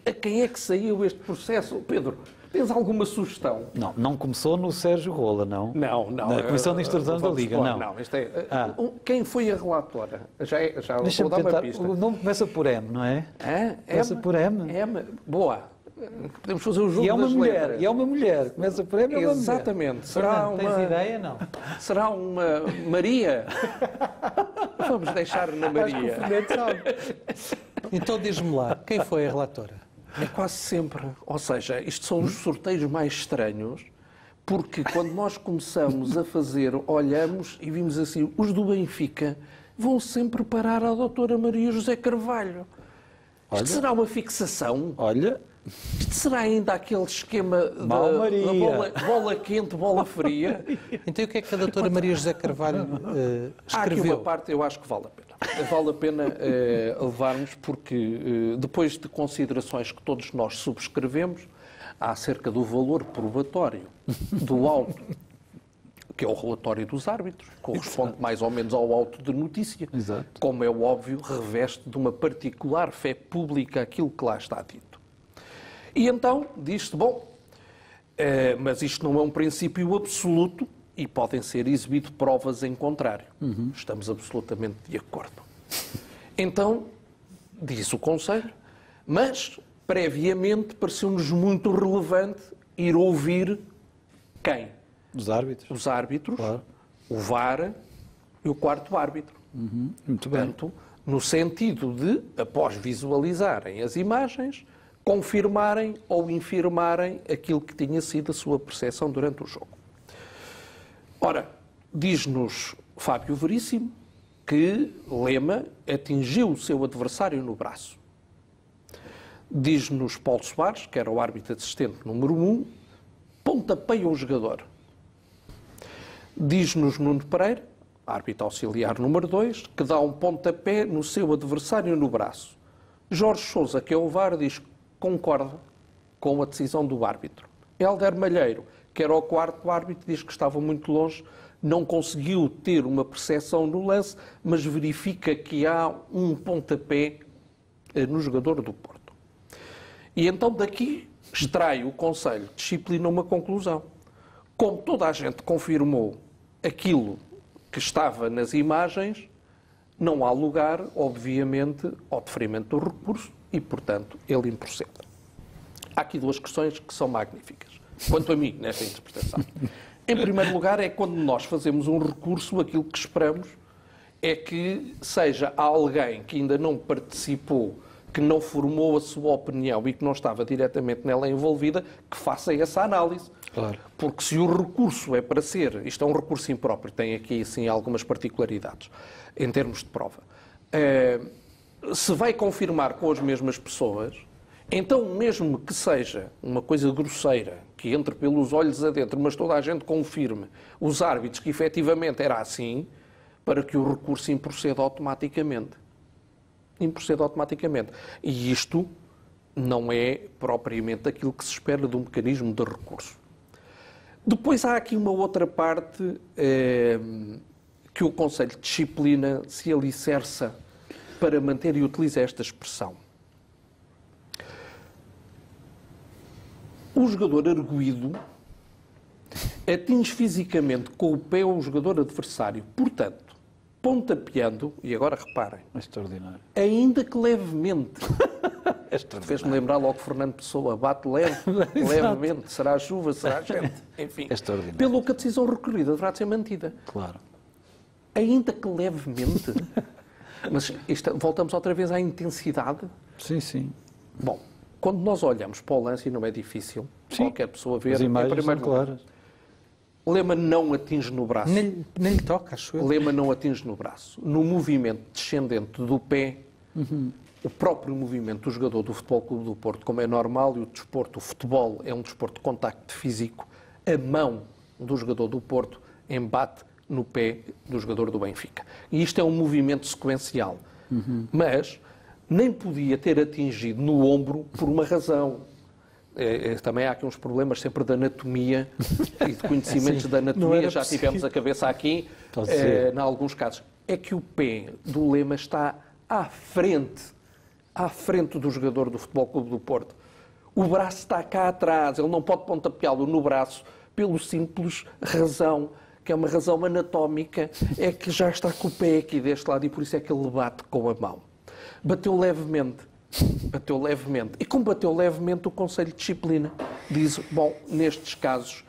a quem é que saiu este processo? Pedro, tens alguma sugestão? Não começou no Sérgio Rola, não? Não. Na Comissão de Instrução da Liga, não. Não, isto é... Quem foi a relatora? Já Deixa-me vou dar uma tentar. pista. O nome começa por M, não é? Começa M? por M. M. Boa. Podemos fazer o jogo E é uma das mulher. letras. E é uma mulher. Começa por M, é uma mulher. Exatamente. Tens ideia? Não. Será uma Maria? Vamos deixar na Maria. Então diz-me lá, quem foi a relatora? É quase sempre. Ou seja, isto são os sorteios mais estranhos, porque quando nós começamos a fazer, olhamos e vimos assim, os do Benfica vão sempre parar à doutora Maria José Carvalho. Isto será uma fixação? Olha, Isto será ainda aquele esquema da bola quente, bola fria? Então o que é que a doutora Maria José Carvalho Há aqui escreveu? uma parte, eu acho que vale a pena. Vale a pena levarmos, porque depois de considerações que todos nós subscrevemos, acerca do valor probatório do auto, que é o relatório dos árbitros, corresponde mais ou menos ao auto de notícia, Exato. como é óbvio, reveste de uma particular fé pública aquilo que lá está dito. E então diz-se, bom, mas isto não é um princípio absoluto e podem ser exibido provas em contrário. Estamos absolutamente de acordo. Então, diz o Conselho, mas previamente pareceu-nos muito relevante ir ouvir quem? dos árbitros. Os árbitros, Claro. o VAR e o quarto árbitro. Muito bem. Portanto, no sentido de, após visualizarem as imagens, confirmarem ou infirmarem aquilo que tinha sido a sua percepção durante o jogo. Ora, diz-nos Fábio Veríssimo que Lema atingiu o seu adversário no braço. Diz-nos Paulo Soares, que era o árbitro assistente número 1, pontapeia o jogador. Diz-nos Nuno Pereira, árbitro auxiliar número 2, que dá um pontapé no seu adversário no braço. Jorge Sousa, que é o VAR, diz que concorda com a decisão do árbitro. Hélder Malheiro, que era o quarto árbitro, diz que estava muito longe, não conseguiu ter uma percepção no lance, mas verifica que há um pontapé no jogador do Porto. E então daqui extrai o Conselho de Disciplina uma conclusão. Como toda a gente confirmou aquilo que estava nas imagens, não há lugar, obviamente, ao deferimento do recurso e, portanto, ele improcede. Há aqui duas questões que são magníficas, quanto a mim, nesta interpretação. Em primeiro lugar, é quando nós fazemos um recurso, aquilo que esperamos é que seja alguém que ainda não participou, que não formou a sua opinião e que não estava diretamente nela envolvida, que faça essa análise. Claro. Porque se o recurso é para ser, isto é um recurso impróprio, tem aqui sim algumas particularidades em termos de prova, se vai confirmar com as mesmas pessoas, então mesmo que seja uma coisa grosseira, que entre pelos olhos adentro, mas toda a gente confirme os árbitros que efetivamente era assim, para que o recurso improceda automaticamente. Improceda automaticamente. E isto não é propriamente aquilo que se espera de um mecanismo de recurso. Depois há aqui uma outra parte que o Conselho de Disciplina se alicerça para manter e utiliza esta expressão. O jogador arguido atinge fisicamente com o pé o jogador adversário. Portanto, pontapeando, e agora reparem, Extraordinário. ainda que levemente, Extraordinário. fez-me lembrar logo Fernando Pessoa, bate levemente, será a chuva, será a gente, enfim. Extraordinário. Pelo que a decisão recorrida deverá ser mantida. Claro. Ainda que levemente. Mas voltamos outra vez à intensidade. Sim, sim. Bom, quando nós olhamos para o lance, e não é difícil, Sim. qualquer pessoa ver, As em imagens são primeiro lugar, claras. Lema não atinge no braço. Nem lhe toca, acho eu. Lema não atinge no braço. No movimento descendente do pé, o próprio movimento do jogador do Futebol Clube do Porto, como é normal, e o desporto, o futebol, é um desporto de contacto físico, a mão do jogador do Porto embate no pé do jogador do Benfica. E isto é um movimento sequencial. Mas nem podia ter atingido no ombro por uma razão. Também há aqui uns problemas sempre de anatomia e de conhecimentos da anatomia. Já tivemos a cabeça aqui, em alguns casos. É que o pé do Lema está à frente à frente do jogador do Futebol Clube do Porto. O braço está cá atrás, ele não pode pontapeá-lo no braço pelo simples razão, que é uma razão anatómica, é que já está com o pé aqui deste lado e por isso é que ele bate com a mão. Bateu levemente. E como bateu levemente, o Conselho de Disciplina diz, bom, nestes casos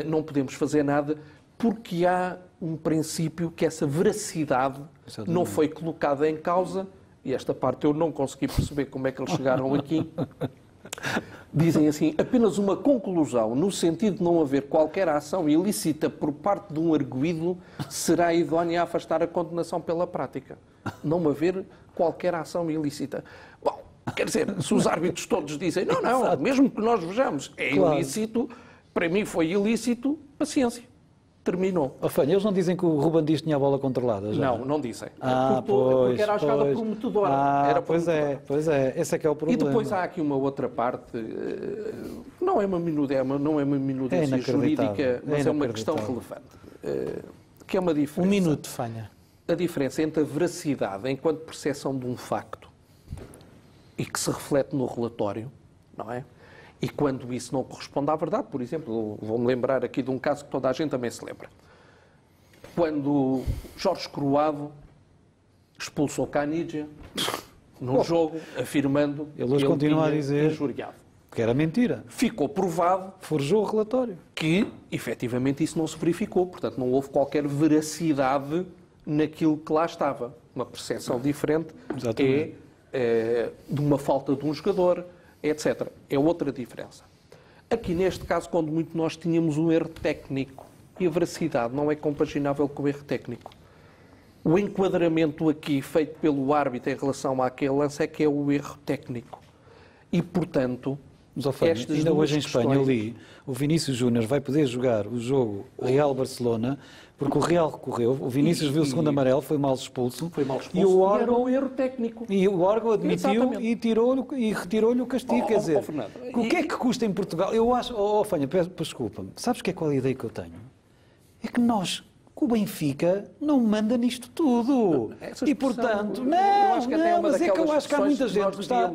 não podemos fazer nada porque há um princípio que essa veracidade não foi colocada em causa, e esta parte eu não consegui perceber como é que eles chegaram aqui. Dizem assim, apenas uma conclusão no sentido de não haver qualquer ação ilícita por parte de um arguido será idónea a afastar a condenação pela prática. Não haver qualquer ação ilícita. Bom, quer dizer, se os árbitros todos dizem, não, mesmo que nós vejamos, é ilícito, para mim foi ilícito, paciência. Terminou. Fanha, eles não dizem que o Ruben Dias tinha a bola controlada? Já? Não dizem. Porque era a jogada prometedora. Pois é. Esse é que é o problema. E depois há aqui uma outra parte, não é uma minudência jurídica, mas é uma questão relevante, que é uma diferença. Um minuto, Fanha. A diferença entre a veracidade enquanto percepção de um facto e que se reflete no relatório, não é? E quando isso não corresponde à verdade, por exemplo, vou-me lembrar aqui de um caso que toda a gente também se lembra. Quando Jorge Croado expulsou Canidia num jogo, afirmando que ele continua a dizer injuriado. Que era mentira. Ficou provado, Forjou o relatório, que efetivamente isso não se verificou. Portanto, não houve qualquer veracidade naquilo que lá estava. Uma percepção diferente é de uma falta de um jogador, etc. É outra diferença. Aqui, neste caso, quando muito nós tínhamos um erro técnico e a veracidade não é compaginável com o erro técnico. O enquadramento aqui feito pelo árbitro em relação àquele lance é que é o erro técnico. E, portanto, estas ainda duas hoje em Espanha, questões... ali, o Vinícius Júnior vai poder jogar o jogo Real-Barcelona, porque o Real recorreu, o Vinícius viu o segundo amarelo, foi mal expulso. E o órgão... era um erro técnico. E o órgão admitiu e retirou-lhe o castigo. Quer dizer, Fernando, o que é que custa em Portugal? Eu acho... Fanha, desculpa-me. Sabes que é qual a ideia que eu tenho? É que o Benfica não manda nisto tudo. E, portanto, mas é que eu acho que há muita gente que está...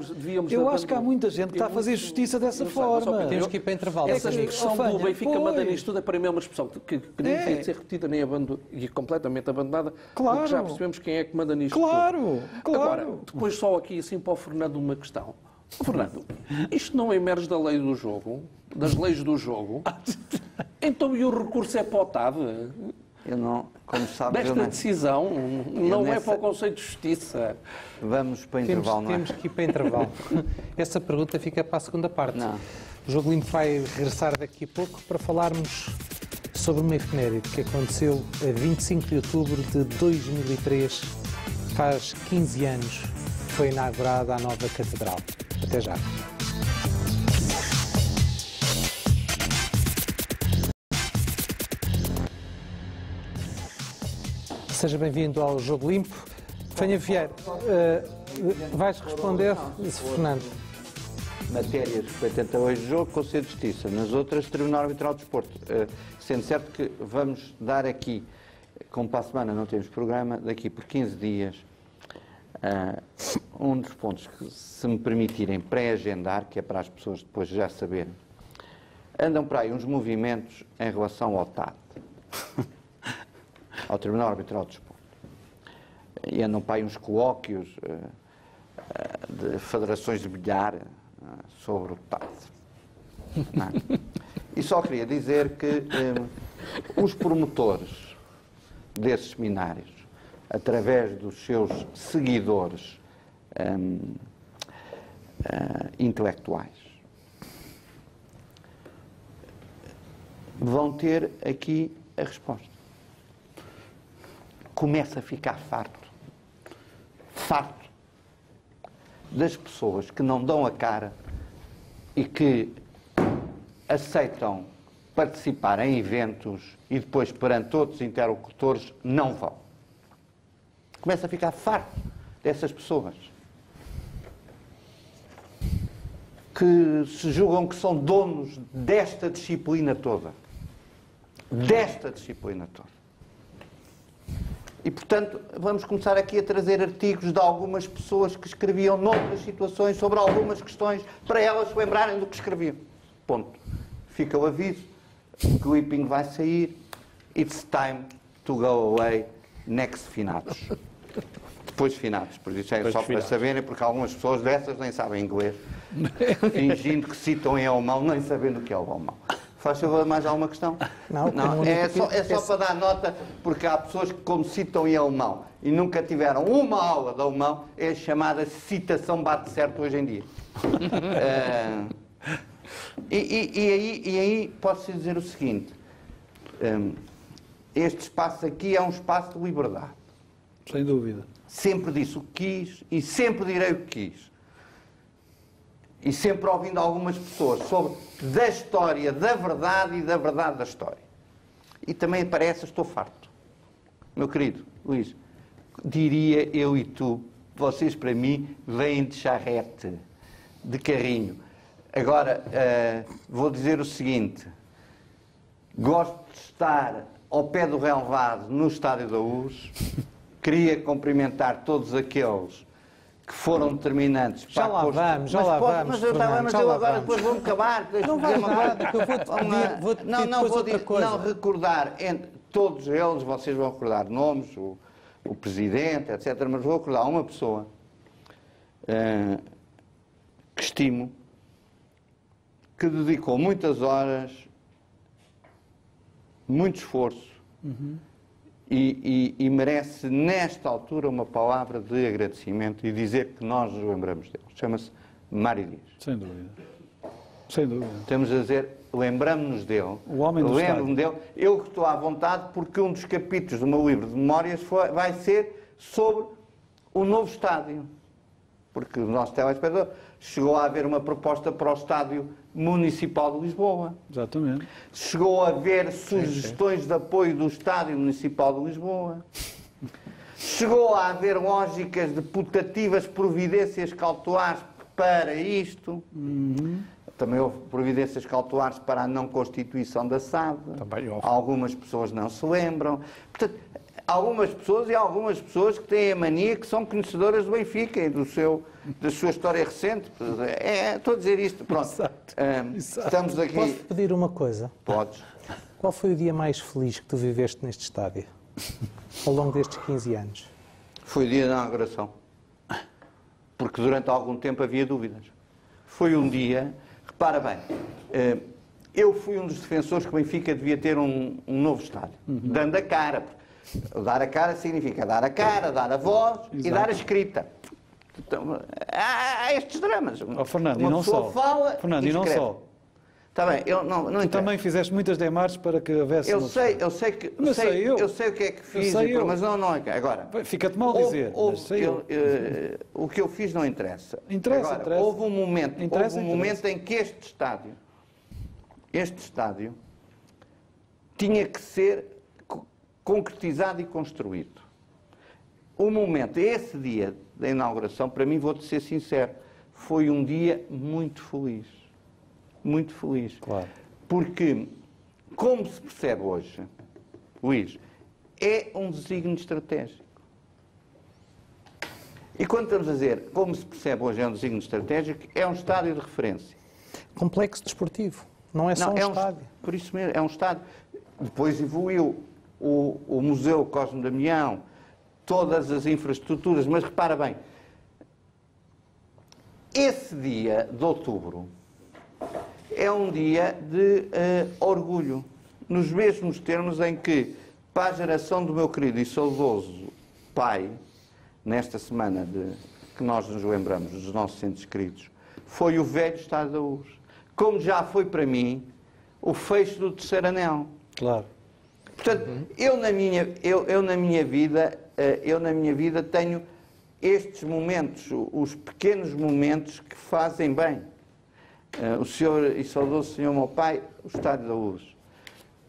Eu acho que há muita gente que está a fazer justiça dessa forma. Temos que ir para intervalo. Essa expressão do Benfica manda nisto tudo é para mim uma expressão que nem tem de ser repetida nem e completamente abandonada, porque já percebemos quem é que manda nisto tudo. Claro. Agora, depois só aqui assim para o Fernando uma questão. Fernando, isto não emerge da lei do jogo, das leis do jogo, então e o recurso é pautado? Eu não, como sabes, desta decisão não é para o Conselho de Justiça. Vamos para o intervalo, não é? Temos que ir para o intervalo. Essa pergunta fica para a segunda parte. Não. O Jogo Limpo vai regressar daqui a pouco para falarmos sobre uma efeméride que aconteceu a 25 de outubro de 2003. Faz 15 anos foi inaugurada a nova Catedral. Até já. Seja bem-vindo ao Jogo Limpo. Fanha Vieira, vais responder, Fernando? Matérias que foi tenta hoje jogo, Conselho de Justiça. Nas outras, Tribunal Arbitral de Desporto. Sendo certo que vamos dar aqui, como para a semana não temos programa, daqui por 15 dias, um dos pontos que, se me permitirem pré-agendar, que é para as pessoas depois já saberem, andam para aí uns movimentos em relação ao TAD. Ao Tribunal Arbitral de Desporto. E andam para aí uns colóquios de federações de bilhar sobre o TAD. E só queria dizer que os promotores desses seminários, através dos seus seguidores intelectuais, vão ter aqui a resposta. Começa a ficar farto das pessoas que não dão a cara e que aceitam participar em eventos e depois, perante outros interlocutores, não vão. Começa a ficar farto dessas pessoas que se julgam que são donos desta disciplina toda. E, portanto, vamos começar aqui a trazer artigos de algumas pessoas que escreviam noutras situações sobre algumas questões para elas se lembrarem do que escreviam. Ponto. Fica o aviso que o Iping vai sair. It's time to go away next finados. Depois finados. Por isso é só para saberem, porque algumas pessoas dessas nem sabem inglês. Fingindo que citam em alemão, nem sabendo o que é o alemão. Faz favor, mais alguma questão? Não, é só para dar nota, porque há pessoas que, como citam em alemão e nunca tiveram uma aula de alemão, é chamada citação bate certo hoje em dia. E aí posso dizer o seguinte: este espaço aqui é um espaço de liberdade. Sem dúvida. Sempre disse o que quis e sempre direi o que quis. E sempre ouvindo algumas pessoas sobre da história, da verdade e da verdade da história. E também para essa estou farto. Meu querido Luís, diria eu e tu, vocês para mim vêm de charrete, de carrinho. Agora, vou dizer o seguinte: gosto de estar ao pé do relevado no Estádio da Luz. Queria cumprimentar todos aqueles que foram determinantes para já lá vamos, mas eu agora depois vou-me acabar. Não vai nada, que eu vou-te pedir depois outra coisa. Não recordar, entre todos eles, vocês vão recordar nomes, o Presidente, etc., mas vou recordar uma pessoa que estimo, que dedicou muitas horas, muito esforço, e merece, nesta altura, uma palavra de agradecimento e dizer que nós nos lembramos dele. Chama-se Mário Dias. Sem dúvida. Sem dúvida. Temos a dizer, lembramos-nos dele. O homem do Lembro-me dele. Eu que estou à vontade, porque um dos capítulos do meu livro de memórias vai ser sobre o novo estádio. Porque o nosso telespectador chegou a haver uma proposta para o Estádio Municipal de Lisboa. Exatamente. Chegou a haver sugestões de apoio do Estádio Municipal de Lisboa. Chegou a haver lógicas de putativas providências cautelares para isto. Também houve providências cautelares para a não constituição da SAD. Também houve. Algumas pessoas não se lembram. Portanto, algumas pessoas que têm a mania que são conhecedoras do Benfica e da sua história recente. Estou a dizer isto. Pronto. Exato. Estamos aqui. Posso pedir uma coisa? Podes. Qual foi o dia mais feliz que tu viveste neste estádio? Ao longo destes 15 anos? Foi o dia da inauguração. Porque durante algum tempo havia dúvidas. Foi um dia... Repara bem, eu fui um dos defensores que o Benfica devia ter um novo estádio. Dando a cara. Dar a cara significa dar a cara, dar a voz e dar a escrita. Então, há estes dramas. Fernando, uma e não pessoa só. fala Fernando, e não escreve. só. Está bem, eu não Tu entendo. também fizeste muitas demarches para que houvesse... Eu sei o que é que fiz, mas não é. Agora, fica-te mal dizer, mas sei eu. O que eu fiz não interessa. Interessa, Agora, interessa. houve um momento Interessa. em que este estádio tinha que ser concretizado e construído. O momento, esse dia da inauguração, para mim, vou-te ser sincero, foi um dia muito feliz. Muito feliz. Claro. Porque, como se percebe hoje, Luís, é um desígnio estratégico. E quando estamos a dizer, como se percebe hoje é um desígnio estratégico, é um estádio de referência. Complexo desportivo. Não é só um estádio. Por isso mesmo, é um estádio. Depois evoluiu o Museu Cosme Damião, todas as infraestruturas, mas repara bem, esse dia de outubro é um dia de orgulho, nos mesmos termos em que, para a geração do meu querido e saudoso pai, nesta semana que nós nos lembramos dos nossos entes queridos, foi o velho Estádio da Luz. Como já foi para mim o fecho do terceiro anel. Claro. Portanto, eu na minha vida tenho estes momentos, os pequenos momentos que fazem bem. O senhor e saudoso senhor meu pai, o Estádio da Luz.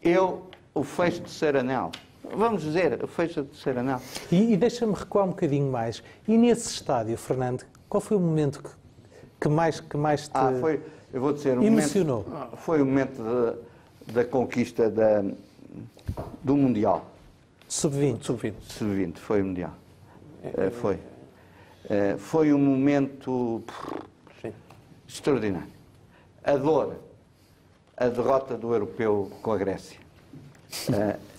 Eu, o fecho do terceiro anel. Vamos dizer, o fecho do terceiro anel. E deixa-me recuar um bocadinho mais. E nesse estádio, Fernando, qual foi o momento que mais te eu vou dizer, emocionou? Foi o momento da conquista do Mundial. Sub-20. Sub-20, foi o Mundial. Foi. Foi um momento extraordinário. A dor, a derrota do europeu com a Grécia.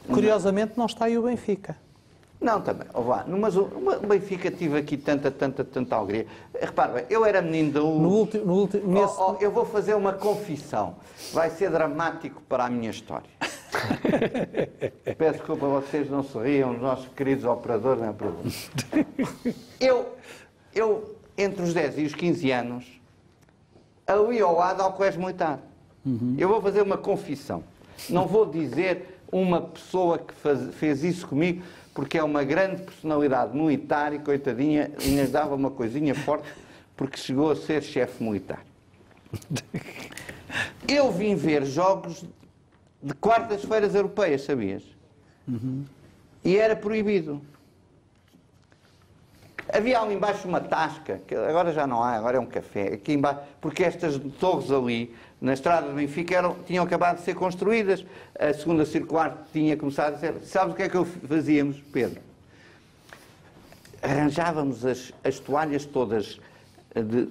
Curiosamente não está aí o Benfica. Não, também. Mas o Benfica tive aqui tanta alegria. Repara bem, eu era menino da U. Eu vou fazer uma confissão. Vai ser dramático para a minha história. Peço desculpa a vocês, não se riam, os nossos queridos operadores, não é problema. Eu, entre os 10 e os 15 anos, eu ia ao lado ao colégio militar. Eu vou fazer uma confissão. Não vou dizer uma pessoa que fez isso comigo, porque é uma grande personalidade militar e, coitadinha, ainda dava uma coisinha forte, porque chegou a ser chefe militar. Eu vim ver jogos de quartas-feiras europeias, sabias? E era proibido. Havia ali embaixo uma tasca, que agora já não há, agora é um café, aqui embaixo, porque estas torres ali, na estrada do Benfica, tinham acabado de ser construídas, a segunda circular tinha começado a ser... Sabes o que é que fazíamos, Pedro? Arranjávamos as toalhas todas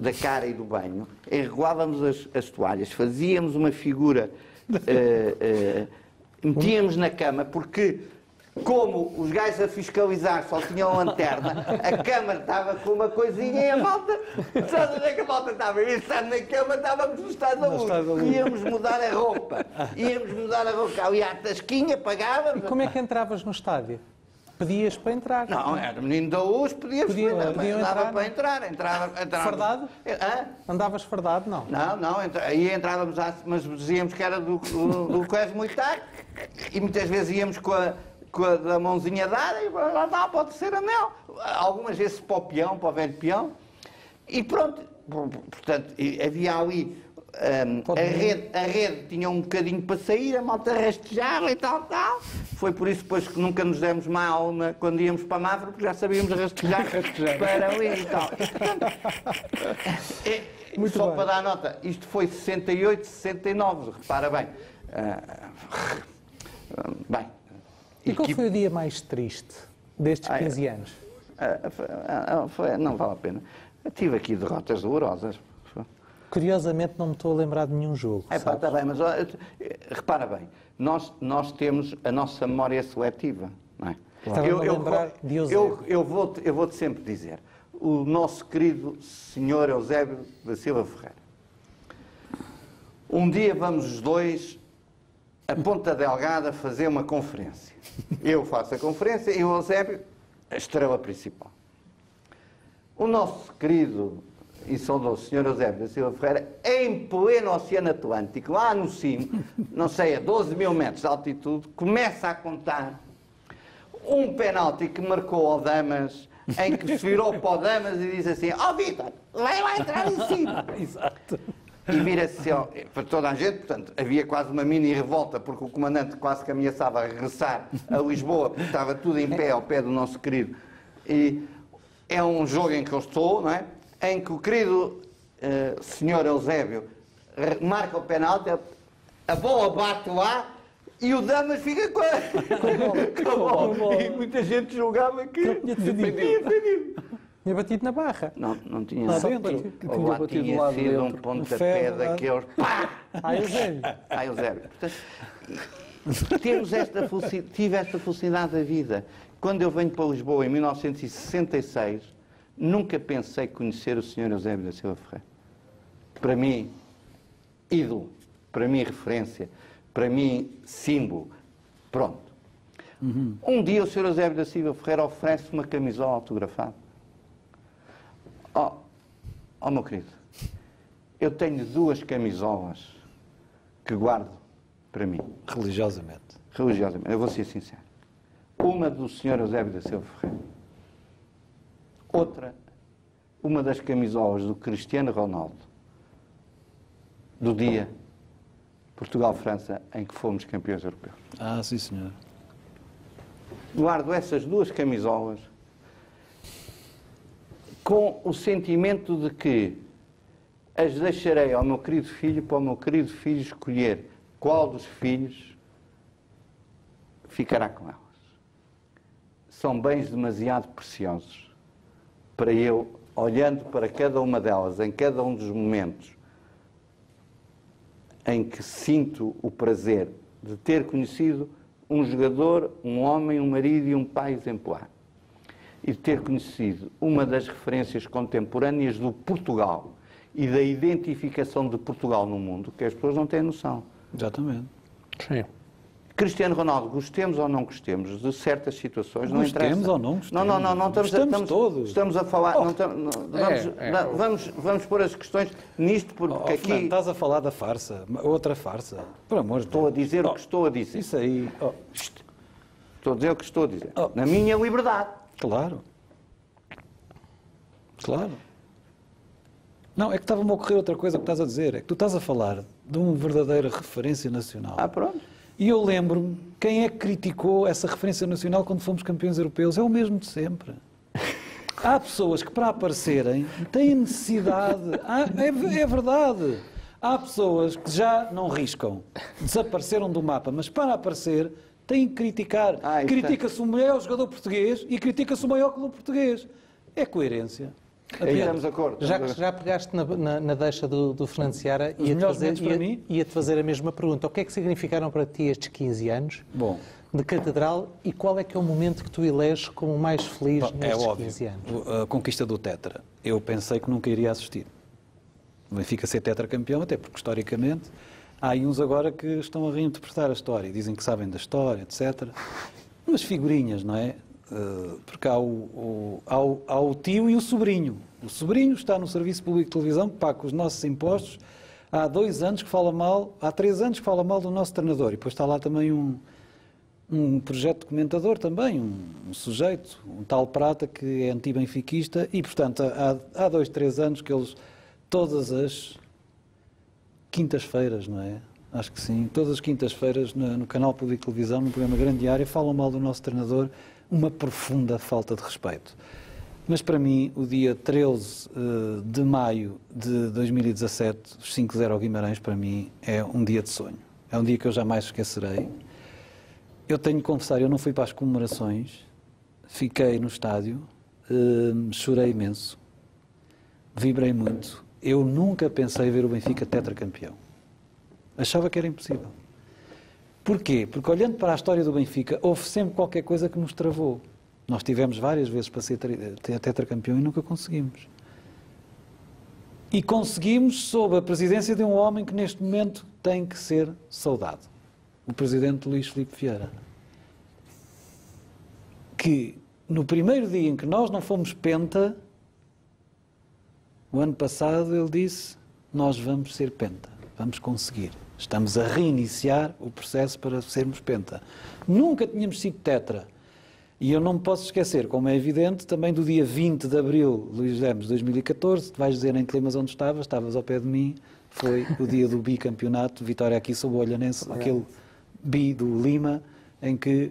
da cara e do banho, enregulávamos as toalhas, fazíamos uma figura, metíamos na cama, porque... Como os gajos a fiscalizar só tinham lanterna, a câmara estava com uma coisinha e a malta, sabe onde é que a malta estava? E estando na cama estávamos no estado da luz. Íamos mudar a roupa. Ali à tasquinha, pagávamos. E como é que entravas no estádio? Pedias para entrar? Não, era menino da US, dava para entrar. Entrava. Fardado? Andavas fardado? Não. Não, aí entrávamos, mas dizíamos que era do colégio militar e muitas vezes íamos com a mãozinha dada e lá dá para o terceiro anel. Algumas vezes para o peão, para o velho peão. E pronto. Portanto, havia ali... a rede tinha um bocadinho para sair, a malta rastejava e tal. Foi por isso depois que nunca nos demos mal quando íamos para a Mafra, porque já sabíamos rastejar para ali e tal. Muito só bem. para dar nota, isto foi 68, 69, repara bem. Bem. E qual foi o dia mais triste destes 15 anos? Não vale a pena. Eu tive aqui derrotas dolorosas. Curiosamente não me estou a lembrar de nenhum jogo. Está bem, mas repara bem, nós temos a nossa memória seletiva, não é? Claro. Eu vou-te sempre dizer, o nosso querido senhor Eusébio da Silva Ferreira. Um dia vamos os dois a Ponta Delgada fazer uma conferência. Eu faço a conferência e o Eusébio, a estrela principal. O nosso querido e saudoso Sr. Eusébio da Silva Ferreira, em pleno Oceano Atlântico, lá no cimo, não sei, a 12 mil metros de altitude, começa a contar um penalti que marcou ao Damas, em que se virou para o Damas e diz assim: ó Vítor, vai lá entrar em cima. Exato. E vira-se para toda a gente, portanto, havia quase uma mini revolta, porque o comandante quase que ameaçava regressar a Lisboa, porque estava tudo em pé, ao pé do nosso querido. E é um jogo em que eu estou, não é? Em que o querido senhor Eusébio marca o penalti, a bola bate lá e o Damas fica com a bola. E muita gente julgava que tinha defendido. Tinha batido na barra. Não tinha. Lá dentro. Tinha batido Tinha lá sido um dentro. pontapé daqueles. Pá! Eusébio. Eusébio. Portanto, tive esta felicidade da vida. Quando eu venho para Lisboa em 1966, nunca pensei conhecer o Sr. Eusébio da Silva Ferreira. Para mim, ídolo. Para mim, referência. Para mim, símbolo. Pronto. Um dia o Sr. Eusébio da Silva Ferreira oferece uma camisola autografada. Oh, meu querido, eu tenho 2 camisolas que guardo para mim. Religiosamente. Eu vou ser sincero. Uma do Sr. Eusébio da Silva Ferreira. Outra, uma das camisolas do Cristiano Ronaldo, do dia Portugal-França, em que fomos campeões europeus. Sim, senhor. Guardo essas 2 camisolas com o sentimento de que as deixarei ao meu querido filho, para o meu querido filho escolher qual dos filhos ficará com elas. são bens demasiado preciosos para eu, olhando para cada uma delas, em cada um dos momentos em que sinto o prazer de ter conhecido um jogador, um homem, um marido e um pai exemplar, e de ter conhecido uma das referências contemporâneas do Portugal e da identificação de Portugal no mundo, que as pessoas não têm noção. Exatamente. Sim. Cristiano Ronaldo, gostemos ou não gostemos de certas situações, não interessa. Gostemos ou não gostemos. Não, Gostamos todos. Estamos a falar, vamos pôr as questões nisto, porque aqui... Fernando, estás a falar da farsa, outra farsa. Por amor de Deus. Estou a dizer o que estou a dizer. Isso aí, Estou a dizer o que estou a dizer. Na minha liberdade. claro. Claro. Não, é que estava-me a ocorrer outra coisa que estás a dizer. É que tu estás a falar de uma verdadeira referência nacional. Pronto. E eu lembro-me, quem é que criticou essa referência nacional quando fomos campeões europeus? É o mesmo de sempre. Há pessoas que, para aparecerem, têm necessidade. É verdade. Há pessoas que já não riscam, desapareceram do mapa, mas para aparecer têm que criticar. Critica-se o maior jogador português e critica-se o maior clube português. É coerência. Aí estamos de acordo. Já pegaste na deixa do Fernando Seara ia-te fazer a mesma pergunta. O que é que significaram para ti estes 15 anos de Catedral e qual é que é o momento que tu eleges como o mais feliz nestes 15 anos? A conquista do Tetra. Eu pensei que nunca iria assistir. O Benfica ser tetracampeão, até porque historicamente há aí uns agora que estão a reinterpretar a história. Dizem que sabem da história, etc. Umas figurinhas, não é? Porque há o tio e o sobrinho. O sobrinho está no Serviço Público de Televisão, que paga com os nossos impostos. Há 2 anos que fala mal, há 3 anos que fala mal do nosso treinador. E depois está lá também um projeto documentador também, um sujeito, um tal Prata, que é anti-benfiquista. E, portanto, há 2, 3 anos que eles, todas as quintas-feiras, não é? Acho que sim, todas as quintas-feiras no Canal Público de Televisão, no programa Grande Área, falam mal do nosso treinador. Uma profunda falta de respeito. Mas para mim, o dia 13 de maio de 2017, os 5-0 ao Guimarães, para mim é um dia de sonho. É um dia que eu jamais esquecerei. Eu tenho que confessar, eu não fui para as comemorações, fiquei no estádio, chorei imenso, vibrei muito. Eu nunca pensei ver o Benfica tetracampeão. Achava que era impossível. Porquê? Porque olhando para a história do Benfica, houve sempre qualquer coisa que nos travou. Nós tivemos várias vezes para ser tetracampeão e nunca conseguimos. E conseguimos sob a presidência de um homem que neste momento tem que ser saudado. O presidente Luís Filipe Vieira. Que no primeiro dia em que nós não fomos penta, o ano passado ele disse, nós vamos ser penta, vamos conseguir. Estamos a reiniciar o processo para sermos penta. Nunca tínhamos sido tetra. E eu não me posso esquecer, como é evidente, também do dia 20 de abril, Luís Lemos, 2014, tu vais dizer, nem te lembras onde estavas ao pé de mim, foi o dia do bicampeonato, vitória aqui sobre o Olhanense, aquele bi do Lima, em que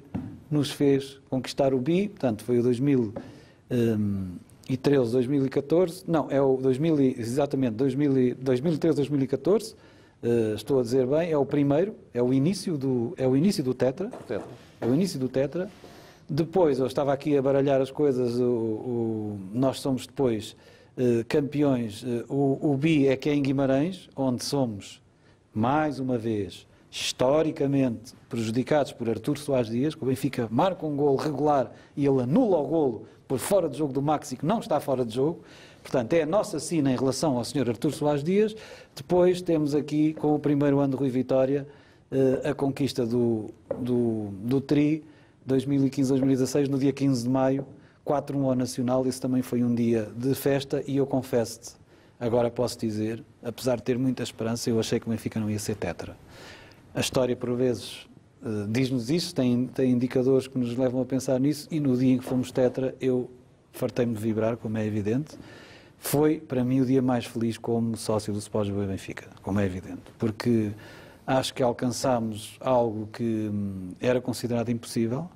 nos fez conquistar o bi, portanto foi o 2013, 2014, não, é o 2000, exatamente, 2013, 2014, estou a dizer bem, é o primeiro, é o início do Tetra. É o início do Tetra. Depois, eu estava aqui a baralhar as coisas, nós somos depois campeões, o bi é que é em Guimarães, onde somos, mais uma vez, historicamente prejudicados por Artur Soares Dias, que o Benfica marca um golo regular e ele anula o golo por fora de jogo do Maxi, que não está fora de jogo. Portanto, é a nossa sina em relação ao Sr. Artur Soares Dias. Depois temos aqui, com o primeiro ano de Rui Vitória, a conquista do Tri, 2015-2016, no dia 15 de maio, 4-1 ao Nacional. Esse também foi um dia de festa e eu confesso-te, agora posso dizer, apesar de ter muita esperança, eu achei que o Benfica não ia ser tetra. A história, por vezes, diz-nos isso, tem indicadores que nos levam a pensar nisso, e no dia em que fomos tetra, eu fartei-me de vibrar, como é evidente. Foi, para mim, o dia mais feliz como sócio do Sport Lisboa e Benfica, como é evidente, porque acho que alcançámos algo que era considerado impossível,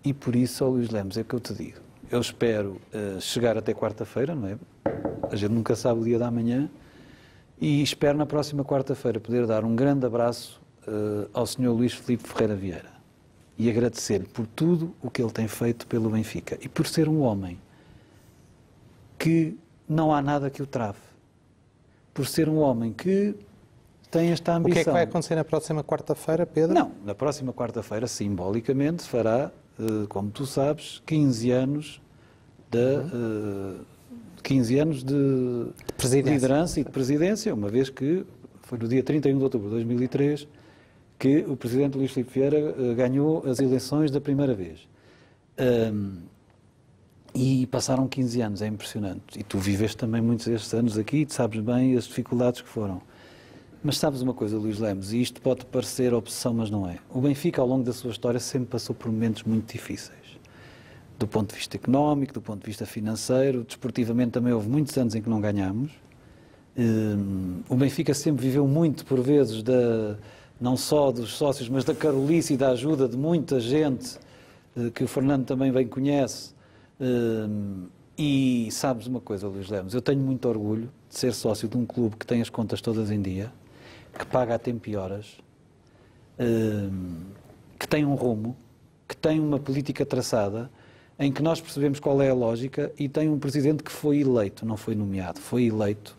e por isso, ó Luís Lemos, é o que eu te digo. Eu espero chegar até quarta-feira, não é? A gente nunca sabe o dia da manhã, e espero na próxima quarta-feira poder dar um grande abraço ao Sr. Luís Filipe Ferreira Vieira. e agradecer-lhe por tudo o que ele tem feito pelo Benfica e por ser um homem que não há nada que o trave, por ser um homem que tem esta ambição. O que é que vai acontecer na próxima quarta-feira, Pedro? Não, na próxima quarta-feira, simbolicamente, fará, como tu sabes, 15 anos de liderança e de presidência, uma vez que foi no dia 31 de outubro de 2003 que o presidente Luís Filipe Vieira ganhou as eleições da primeira vez. E passaram 15 anos, é impressionante. E tu viveste também muitos destes anos aqui e sabes bem as dificuldades que foram. Mas sabes uma coisa, Luís Lemos, e isto pode parecer obsessão, mas não é. O Benfica, ao longo da sua história, sempre passou por momentos muito difíceis. Do ponto de vista económico, do ponto de vista financeiro, desportivamente também houve muitos anos em que não ganhámos. O Benfica sempre viveu muito, por vezes, não só dos sócios, mas da carolice e da ajuda de muita gente, que o Fernando também bem conhece. E sabes uma coisa, Luís Lemos, eu tenho muito orgulho de ser sócio de um clube que tem as contas todas em dia, que paga a tempo e horas, que tem um rumo, que tem uma política traçada, em que nós percebemos qual é a lógica e tem um presidente que foi eleito, não foi nomeado, foi eleito.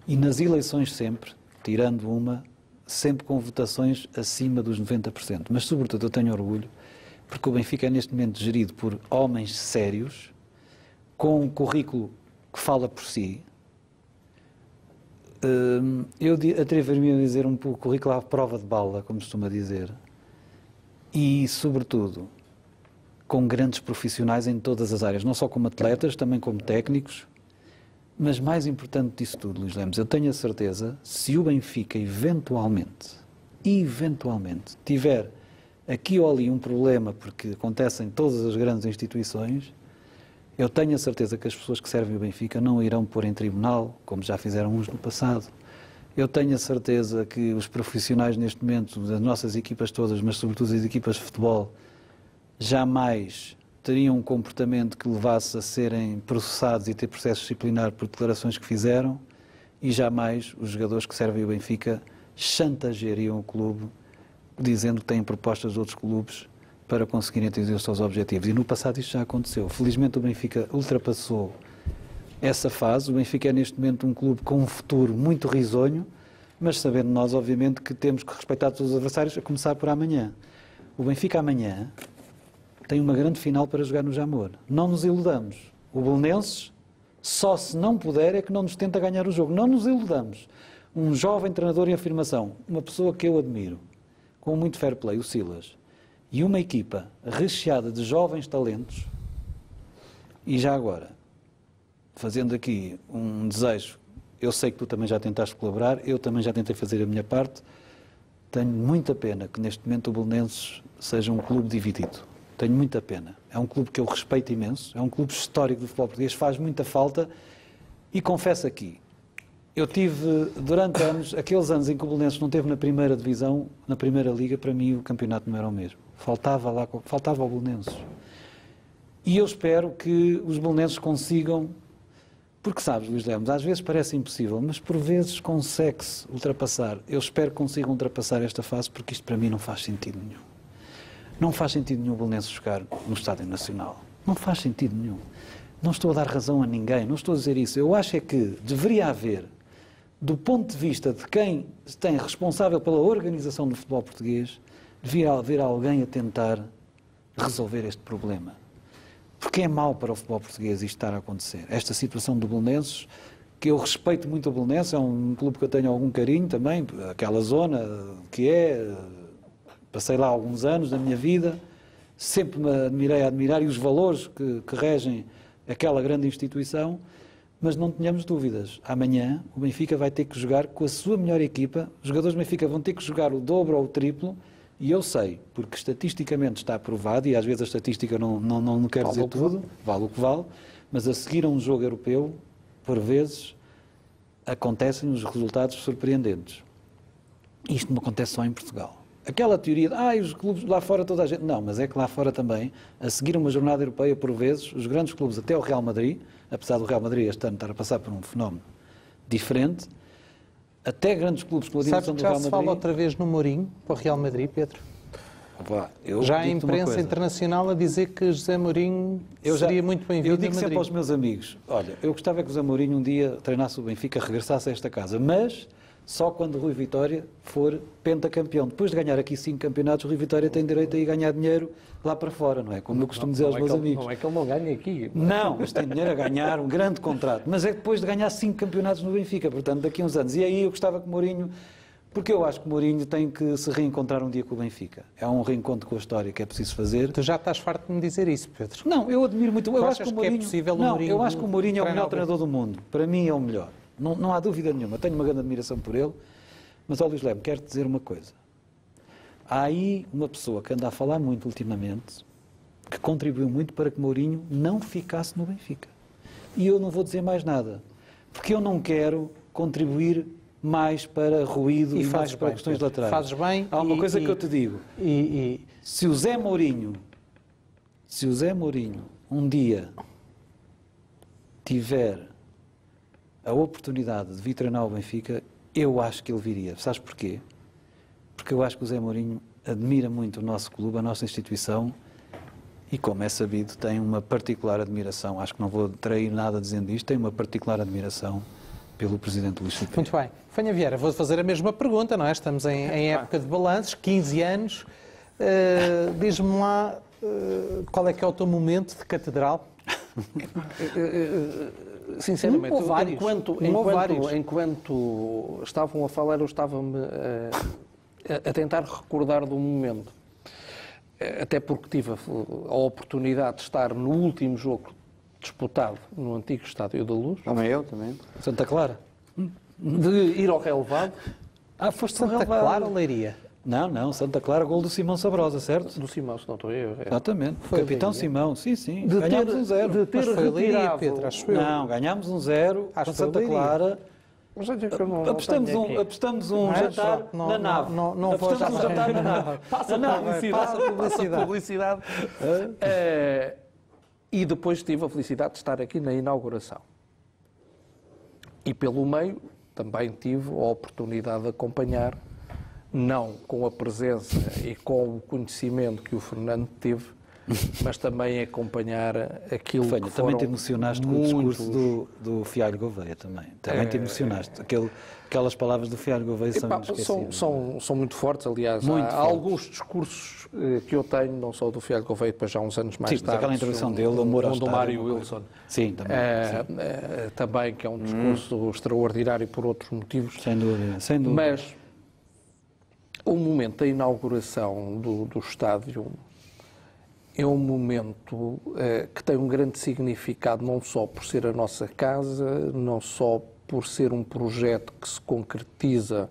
E nas eleições sempre, tirando uma, sempre com votações acima dos 90%. Mas, sobretudo, eu tenho orgulho, porque o Benfica é neste momento gerido por homens sérios, com um currículo que fala por si. Eu atreveria-me a dizer um currículo à prova de bala, como costuma dizer. E, sobretudo, com grandes profissionais em todas as áreas, não só como atletas, também como técnicos. Mas mais importante disso tudo, Luís Lemos, eu tenho a certeza, se o Benfica eventualmente tiver aqui ou ali um problema, porque acontece em todas as grandes instituições, eu tenho a certeza que as pessoas que servem o Benfica não irão pôr em tribunal, como já fizeram uns no passado. Eu tenho a certeza que os profissionais neste momento, das nossas equipas todas, mas sobretudo as equipas de futebol, jamais teriam um comportamento que levasse a serem processados e ter processo disciplinar por declarações que fizeram, e jamais os jogadores que servem o Benfica chantageariam o clube dizendo que têm propostas de outros clubes para conseguirem atingir os seus objetivos. E no passado isto já aconteceu. Felizmente o Benfica ultrapassou essa fase. O Benfica é neste momento um clube com um futuro muito risonho, mas sabendo nós, obviamente, que temos que respeitar todos os adversários, a começar por amanhã. O Benfica amanhã tem uma grande final para jogar no Jamor. Não nos iludamos. O Belenenses, só se não puder, é que não nos tenta ganhar o jogo. Não nos iludamos. Um jovem treinador em afirmação, uma pessoa que eu admiro, com muito fair play, o Silas, e uma equipa recheada de jovens talentos, e já agora, fazendo aqui um desejo, eu sei que tu também já tentaste colaborar, eu também já tentei fazer a minha parte, tenho muita pena que neste momento o Belenenses seja um clube dividido. Tenho muita pena. É um clube que eu respeito imenso, é um clube histórico do futebol português, faz muita falta, e confesso aqui, eu tive, durante anos, aqueles anos em que o Belenenses não esteve na primeira divisão, na primeira liga, para mim o campeonato não era o mesmo. Faltava ao Belenenses. E eu espero que os belenenses consigam, porque sabes, Luís Lemos, às vezes parece impossível, mas por vezes consegue-se ultrapassar. Eu espero que consigam ultrapassar esta fase, porque isto para mim não faz sentido nenhum. Não faz sentido nenhum o Belenenses jogar no Estádio Nacional. Não faz sentido nenhum. Não estou a dar razão a ninguém, não estou a dizer isso. Eu acho é que deveria haver, do ponto de vista de quem tem responsável pela organização do futebol português, devia haver alguém a tentar resolver este problema. Porque é mau para o futebol português isto estar a acontecer. Esta situação do Belenenses, que eu respeito muito o Belenenses, é um clube que eu tenho algum carinho também, aquela zona que passei lá alguns anos da minha vida, sempre me admirei a admirar, e os valores que regem aquela grande instituição, mas não tenhamos dúvidas. Amanhã o Benfica vai ter que jogar com a sua melhor equipa, os jogadores do Benfica vão ter que jogar o dobro ou o triplo, e eu sei, porque estatisticamente está provado, e às vezes a estatística não quer dizer tudo, vale o que vale, mas a seguir a um jogo europeu, por vezes, acontecem os resultados surpreendentes. Isto não acontece só em Portugal. Aquela teoria de, os clubes lá fora toda a gente... Não, mas é que lá fora também, a seguir uma jornada europeia, por vezes, os grandes clubes, até o Real Madrid, apesar do Real Madrid este ano estar a passar por um fenómeno diferente, até grandes clubes com a dimensão do Real Madrid... Já se fala outra vez no Mourinho para o Real Madrid, Pedro? Já a imprensa internacional a dizer que José Mourinho seria muito bem-vindo a Madrid. Eu digo sempre aos meus amigos, olha, eu gostava que o José Mourinho um dia treinasse o Benfica, regressasse a esta casa, mas só quando o Rui Vitória for pentacampeão. Depois de ganhar aqui 5 campeonatos, o Rui Vitória tem direito a ir ganhar dinheiro lá para fora, não é? Como eu costumo dizer aos meus amigos. Não é que ele não ganhe aqui. Não, mas tem dinheiro a ganhar, um grande contrato. Mas é depois de ganhar 5 campeonatos no Benfica, portanto, daqui a uns anos. E aí eu gostava que Mourinho... Porque eu acho que Mourinho tem que se reencontrar um dia com o Benfica. É um reencontro com a história que é preciso fazer. Tu já estás farto de me dizer isso, Pedro. Não, eu admiro muito. Eu acho que o Mourinho, é possível o não, Mourinho eu acho que o Mourinho é o melhor treinar treinador do mundo. Para mim é o melhor. Não há dúvida nenhuma. Tenho uma grande admiração por ele. Mas, ó Luís Leme, quero-te dizer uma coisa. Há aí uma pessoa que anda a falar muito ultimamente, que contribuiu muito para que Mourinho não ficasse no Benfica. E eu não vou dizer mais nada. Porque eu não quero contribuir mais para ruído e mais para questões laterais. Fazes bem. Há uma coisa que eu te digo. Se o Zé Mourinho um dia tiver a oportunidade de vir treinar o Benfica, eu acho que ele viria. Sabes porquê? Porque eu acho que o Zé Mourinho admira muito o nosso clube, a nossa instituição, e como é sabido, tem uma particular admiração, acho que não vou trair nada dizendo isto, tem uma particular admiração pelo Presidente Luís Filipe. Muito bem. Fanha Vieira, vou fazer a mesma pergunta, não é? Estamos em época de balanços, 15 anos. Diz-me lá qual é que é o teu momento de catedral? Sinceramente, vários. Enquanto estavam a falar, eu estava-me a tentar recordar do momento. Até porque tive a oportunidade de estar no último jogo disputado no antigo Estádio da Luz. Também eu, também. Santa Clara? De ir ao relevado. Foste Santa Clara ou Leiria? Não, Santa Clara, gol do Simão Sabrosa, certo? Do Simão, se não estou eu. Exatamente, foi Capitão Simão, sim. Ganhámos 1-0. De ter retirado... Pedro, acho eu. Não, ganhámos 1-0 com Santa Clara. Mas é que eu não apostamos um jantar na nave. Não vou apostamos um jantar na nave. Passa publicidade. E depois tive a felicidade de estar aqui na inauguração. E pelo meio também tive a oportunidade de acompanhar, não com a presença e com o conhecimento que o Fernando teve, mas também acompanhar aquilo que foram também te emocionaste com o discurso do Fialho Gouveia também. Também te emocionaste. Aquelas palavras do Fialho Gouveia são inesquecíveis. São muito fortes, aliás. Há alguns discursos que eu tenho, não só do Fialho Gouveia, depois já uns anos mais tarde. Aquela intervenção dele, o amor ao do Mário Wilson. Sim, também. Também, que é um discurso extraordinário por outros motivos. Sem dúvida. Mas o momento da inauguração do estádio é um momento que tem um grande significado, não só por ser a nossa casa, não só por ser um projeto que se concretiza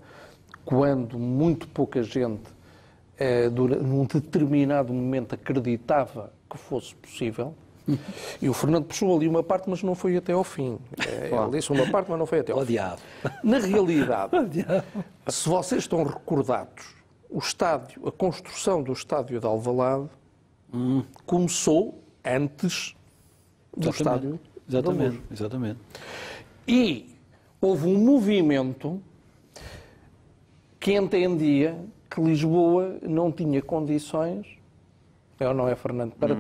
quando muito pouca gente, num determinado momento, acreditava que fosse possível. E o Fernando puxou ali uma parte, mas não foi até ao fim. Ele disse uma parte, mas não foi até ao fim. Na realidade, se vocês estão recordados, a construção do estádio de Alvalade começou antes do estádio da Luz. Exatamente. E houve um movimento que entendia que Lisboa não tinha condições, não é, Fernando, para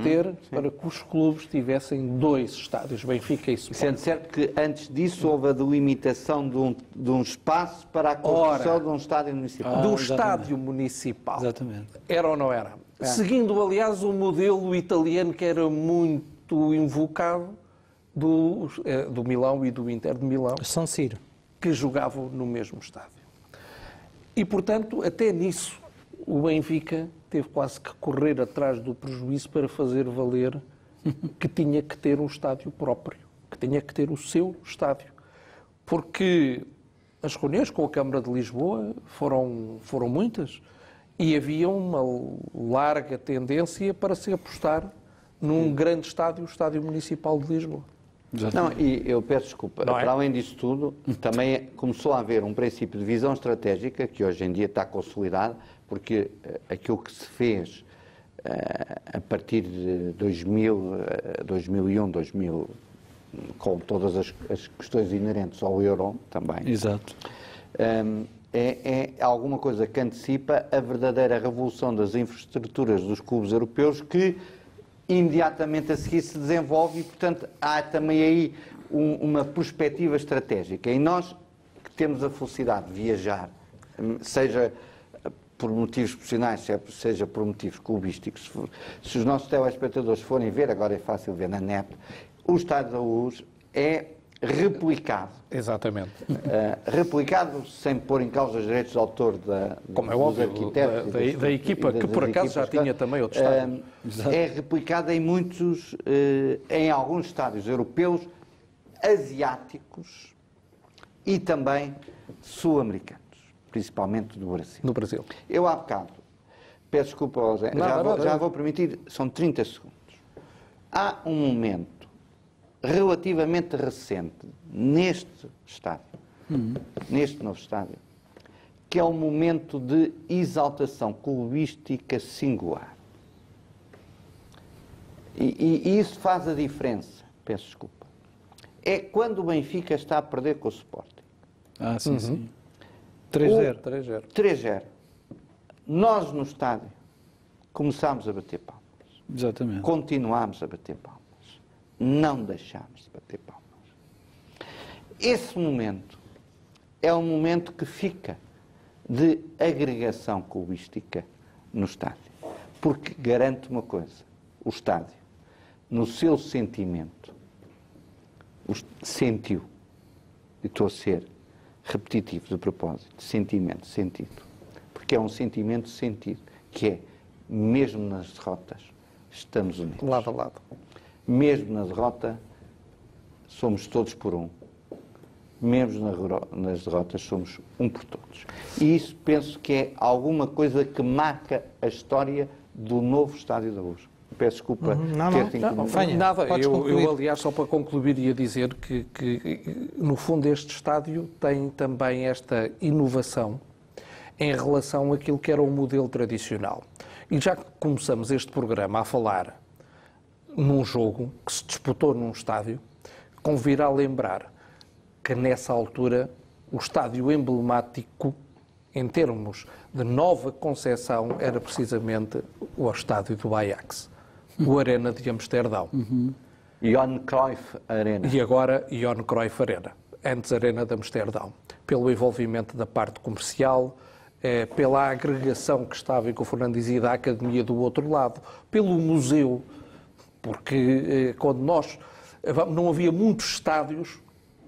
que os clubes tivessem 2 estádios, Benfica e Sporting. Sendo certo que antes disso houve a delimitação de um espaço para a construção de um estádio municipal. Do estádio municipal. Exatamente. Era ou não era? Seguindo, aliás, o modelo italiano que era muito invocado do Milão e do Inter de Milão. San Siro. Que jogavam no mesmo estádio. E, portanto, até nisso, o Benfica teve quase que correr atrás do prejuízo para fazer valer que tinha que ter um estádio próprio, que tinha que ter o seu estádio. Porque as reuniões com a Câmara de Lisboa foram muitas e havia uma larga tendência para se apostar num grande estádio, o Estádio Municipal de Lisboa. Não, e eu peço desculpa, para além disso tudo, também começou a haver um princípio de visão estratégica que hoje em dia está consolidado, porque aquilo que se fez a partir de 2001, 2000, com todas as questões inerentes ao euro também. Exato. é alguma coisa que antecipa a verdadeira revolução das infraestruturas dos clubes europeus que imediatamente a seguir se desenvolve e, portanto, há também aí uma perspectiva estratégica. E nós que temos a felicidade de viajar, seja por motivos profissionais, seja por motivos clubísticos, se os nossos telespectadores forem ver, agora é fácil ver na net, o Estádio da Luz é replicado. Exatamente. Replicado sem pôr em causa os direitos de autor Como é dos óbvio, arquitetos da equipa, que por acaso já tinha também outro estádio. É replicado em alguns estádios europeus, asiáticos e também sul-americanos, principalmente do Brasil. No Brasil. Eu há bocado, peço desculpa, José, já vou permitir, são 30 segundos. Há um momento relativamente recente neste estádio, neste novo estádio, que é um momento de exaltação clubística singular. E isso faz a diferença, peço desculpa. É quando o Benfica está a perder com o Sporting. Ah, sim, sim. 3-0. 3-0. Nós no estádio começámos a bater palmas. Exatamente. Continuámos a bater palmas. Não deixámos de bater palmas. Esse momento é um momento que fica de agregação clubística no estádio. Porque garante uma coisa, o estádio, no seu sentimento, sentiu, e estou a ser repetitivo de propósito, sentimento, sentido, porque é um sentimento sentido, que é, mesmo nas derrotas, estamos unidos. Lado a lado. Mesmo na derrota, somos todos por um. Mesmo nas derrotas, somos um por todos. E isso penso que é alguma coisa que marca a história do novo Estádio da Luz. Peço desculpa ter-te incomodado. Nada, eu aliás, só para concluir, ia dizer que no fundo este estádio tem também esta inovação em relação àquilo que era o modelo tradicional. E já que começamos este programa a falar num jogo que se disputou num estádio, convirá lembrar que nessa altura o estádio emblemático, em termos de nova concepção, era precisamente o estádio do Ajax, o Arena de Amsterdão. Johan Cruyff Arena. E agora Johan Cruyff Arena, antes Arena de Amsterdão, pelo envolvimento da parte comercial, pela agregação que estava, e que o Fernando dizia, da academia do outro lado, pelo museu, porque quando não havia muitos estádios,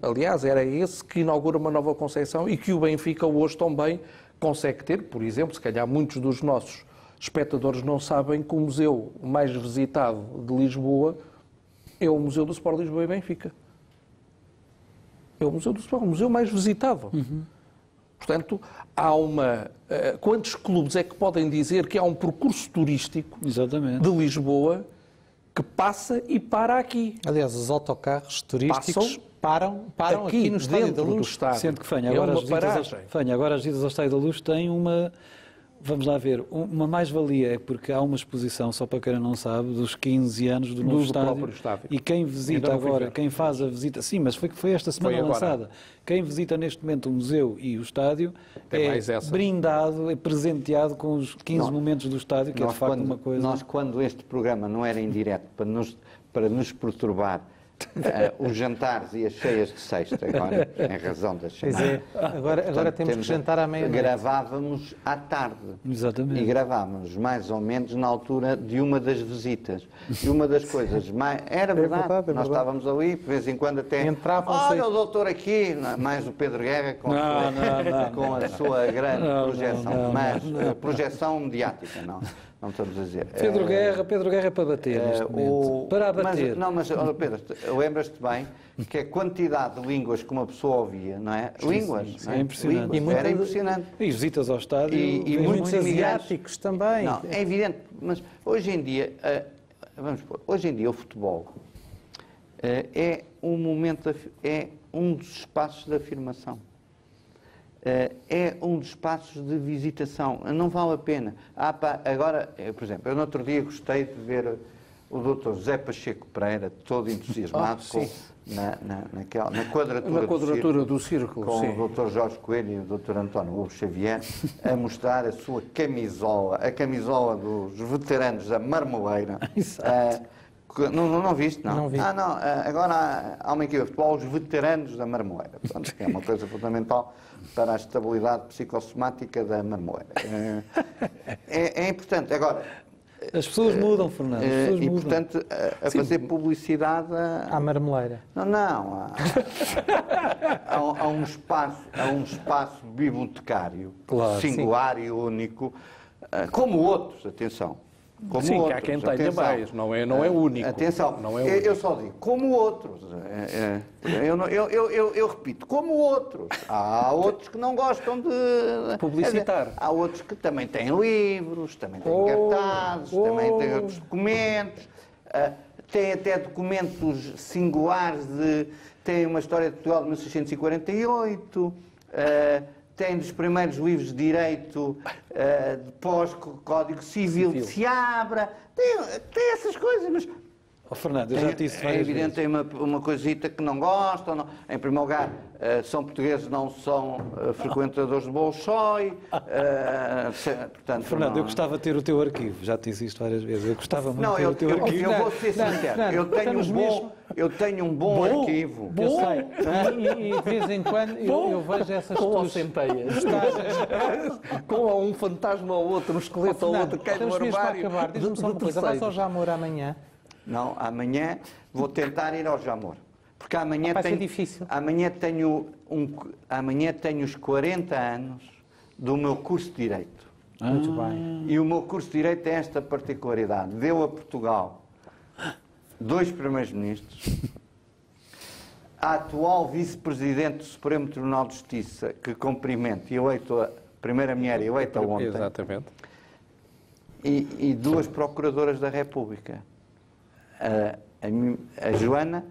aliás, era esse que inaugura uma nova concepção e que o Benfica hoje também consegue ter. Por exemplo, se calhar muitos dos nossos espectadores não sabem que o museu mais visitado de Lisboa é o Museu do Sport Lisboa e Benfica. É o Museu do Sport, o museu mais visitado. Portanto, há quantos clubes é que podem dizer que há um percurso turístico de Lisboa que passa e para aqui? Aliás, os autocarros turísticos param aqui no Estádio da Luz. Sendo que, Fanha, agora as visitas ao Estádio da Luz têm uma... Vamos lá ver, uma mais-valia, é porque há uma exposição, só para quem não sabe, dos 15 anos do novo estádio. E quem visita agora, quem faz a visita... Sim, mas foi esta semana lançada. Quem visita neste momento o museu e o estádio é brindado, é presenteado com os 15 momentos do estádio, que é de facto uma coisa... Nós, quando este programa não era em direto, para nos perturbar, os jantares e as cheias de sexta, agora, em razão das cheias. Pois é, agora temos que jantar à meia-noite. Gravávamos à tarde. Exatamente. E gravávamos mais ou menos na altura de uma das visitas. E uma das coisas mais... Era verdade, nós estávamos ali, de vez em quando até... Olha o doutor aqui, mais o Pedro Guerra, com a sua grande projeção. Mas projeção mediática, não. Não estamos a dizer. Pedro Guerra é para bater neste momento. Para bater. Mas Pedro, lembras-te bem que a quantidade de línguas que uma pessoa ouvia, não é? Línguas. É impressionante. Era impressionante. E visitas ao estádio. E muitos asiáticos também. Não, é evidente. Mas hoje em dia, hoje em dia o futebol é um momento, é um dos espaços de afirmação. É um dos espaços de visitação. Não vale a pena. Agora, por exemplo, eu no outro dia gostei de ver o Dr. José Pacheco Pereira, todo entusiasmado na quadratura do círculo, com sim. o Dr. Jorge Coelho e o Dr. António Hugo Xavier, a mostrar a sua camisola, a camisola dos veteranos da Marmoleira. Não viste, não? Não vi. Não. Agora há uma equipa de futebol, os veteranos da Marmoleira. Portanto, é uma coisa fundamental para a estabilidade psicossomática da Marmoleira. É importante. Agora, as pessoas mudam, Fernando. As pessoas mudam. portanto, a fazer publicidade... À marmeleira. Não. Há um espaço bibliotecário, Claro, singular e único, como outros, atenção. Como Sim, outros, que há quem tenha atenção. mais, não é único. Atenção, não é único. eu só digo, como outros. Eu repito, como outros. Há outros que não gostam de... Publicitar. Há outros que também têm livros, também têm cartazes, também têm outros documentos. Têm até documentos singulares Tem uma história de Portugal de 1648... tem dos primeiros livros de direito de pós-Código Civil de Seabra, tem essas coisas, mas... Fernando, eu já te disse É várias evidente, tem uma coisita que não gostam. Não. Em primeiro lugar, são portugueses, não são frequentadores de Bolshoi. Portanto, Fernando, não... eu gostava de ter o teu arquivo, já te disse isto várias vezes. Eu gostava muito de ter o teu arquivo. Eu vou ser sincero, eu tenho um bom arquivo. Eu sei. E de vez em quando eu vejo essas tuas centeias. Com um fantasma ou outro, um esqueleto ou outro, cai no armário. Acabar. Diz-me só uma coisa, vais ao Jamor amanhã? Não, amanhã vou tentar ir ao Jamor. Porque amanhã vai ser difícil. Amanhã tenho os 40 anos do meu curso de Direito. Muito bem. E o meu curso de Direito tem esta particularidade. Deu a Portugal 2 primeiros-ministros, a atual vice-presidente do Supremo Tribunal de Justiça, que cumprimento, eleito a primeira mulher eleita ontem. Exatamente. E 2 procuradoras da República. A Joana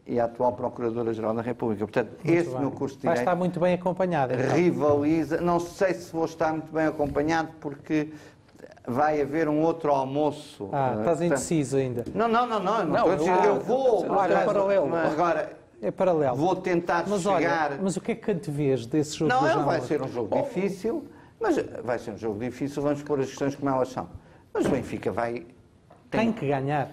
e a atual Procuradora-Geral da República. Portanto, esse meu curso de Direito... Vai estar muito bem acompanhado. Então. Rivaliza. Não sei se vou estar muito bem acompanhado, porque vai haver um outro almoço. Estás indeciso ainda. Não estou a dizer, eu vou... É paralelo. Agora, é paralelo. Vou tentar chegar... Olha, mas o que é que antevês desse jogo do Não, Jamor? vai ser um jogo difícil, mas vai ser um jogo difícil, vamos pôr as questões como elas são. Mas o Benfica vai... Tem que ganhar.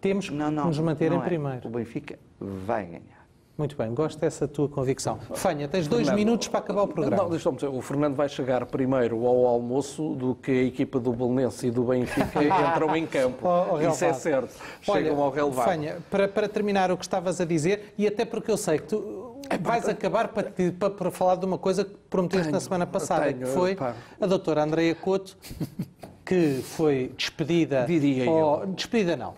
Temos que nos manter em primeiro. O Benfica vai ganhar. Muito bem, gosto dessa tua convicção. Fanha, tens 2 minutos para acabar o programa. Não, deixa-me dizer, o Fernando vai chegar primeiro ao almoço do que a equipa do Belenense e do Benfica entram em campo. Isso é certo. Chegam ao relevado. Fanha, para terminar o que estavas a dizer, e até porque eu sei que tu vais acabar para falar de uma coisa que prometeste na semana passada, que foi a doutora Andreia Couto, que foi despedida... Diria eu. Despedida não,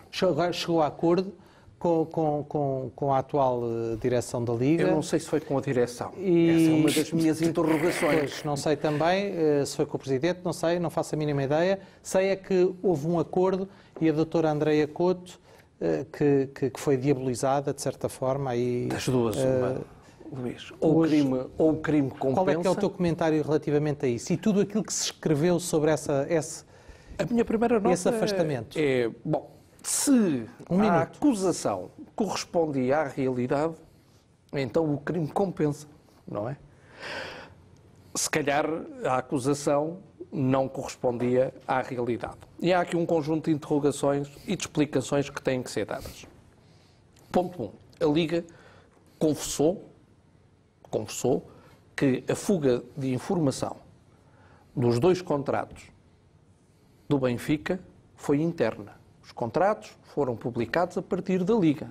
chegou a acordo com a atual direção da Liga. Eu não sei se foi com a direção. Essa é uma das minhas interrogações. Pois, não sei também se foi com o Presidente, não sei, não faço a mínima ideia. Sei é que houve um acordo e a doutora Andreia Couto, que foi diabolizada, de certa forma. Aí, das duas, Luís. Ou o crime compensa... Qual é que é o teu comentário relativamente a isso? E tudo aquilo que se escreveu sobre a minha primeira nota esse afastamento? Bom, se a acusação correspondia à realidade, então o crime compensa, não é? Se calhar a acusação não correspondia à realidade. E há aqui um conjunto de interrogações e de explicações que têm que ser dadas. Ponto 1. A Liga confessou que a fuga de informação dos 2 contratos do Benfica foi interna. Os contratos foram publicados a partir da Liga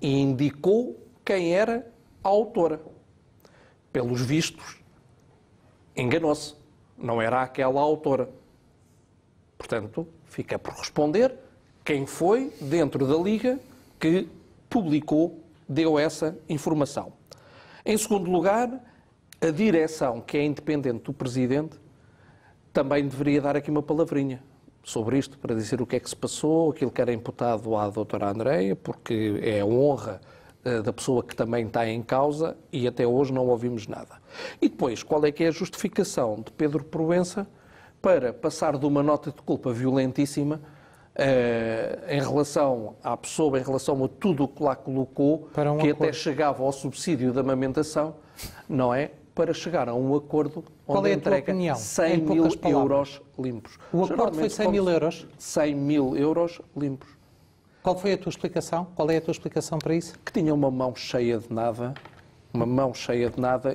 e indicou quem era a autora. Pelos vistos, enganou-se. Não era aquela autora. Portanto, fica por responder quem foi dentro da Liga que publicou, deu essa informação. Em segundo lugar, a direção, que é independente do Presidente, também deveria dar aqui uma palavrinha sobre isto, para dizer o que é que se passou, aquilo que era imputado à doutora Andreia, porque é a honra da pessoa que também está em causa e até hoje não ouvimos nada. E depois, qual é que é a justificação de Pedro Proença para passar de uma nota de culpa violentíssima em relação à pessoa, em relação a tudo o que lá colocou, Para um que acordo. até chegava ao subsídio da amamentação, não é? Para chegar a um acordo Qual onde é a tua entrega opinião? 100 Em mil poucas palavras. euros limpos. O acordo foi 100 mil euros? 100 mil euros limpos. Qual foi a tua explicação? Qual é a tua explicação para isso? Que tinha uma mão cheia de nada,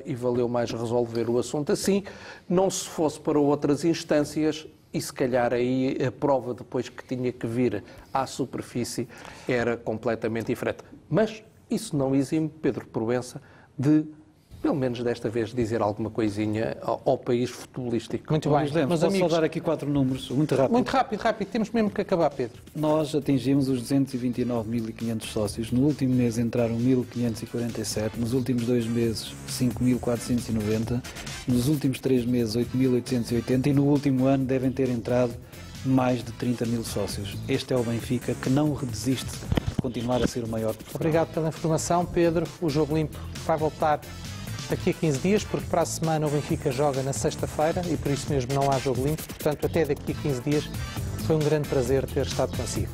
e valeu mais resolver o assunto assim, não se fosse para outras instâncias, e se calhar aí a prova depois que tinha que vir à superfície era completamente diferente. Mas isso não exime Pedro Proença de, pelo menos desta vez, dizer alguma coisinha ao país futebolístico. Muito Luís bem. Lemos, Meus posso amigos, só dar aqui 4 números, muito rápido. muito rápido. Temos mesmo que acabar, Pedro. Nós atingimos os 229.500 sócios. No último mês entraram 1.547. Nos últimos 2 meses, 5.490. Nos últimos 3 meses, 8.880. E no último ano devem ter entrado mais de 30 mil sócios. Este é o Benfica que não desiste de continuar a ser o maior de Portugal. Obrigado pela informação, Pedro. O Jogo Limpo vai voltar daqui a 15 dias, porque para a semana o Benfica joga na sexta-feira e por isso mesmo não há Jogo Limpo. Portanto, até daqui a 15 dias foi um grande prazer ter estado consigo.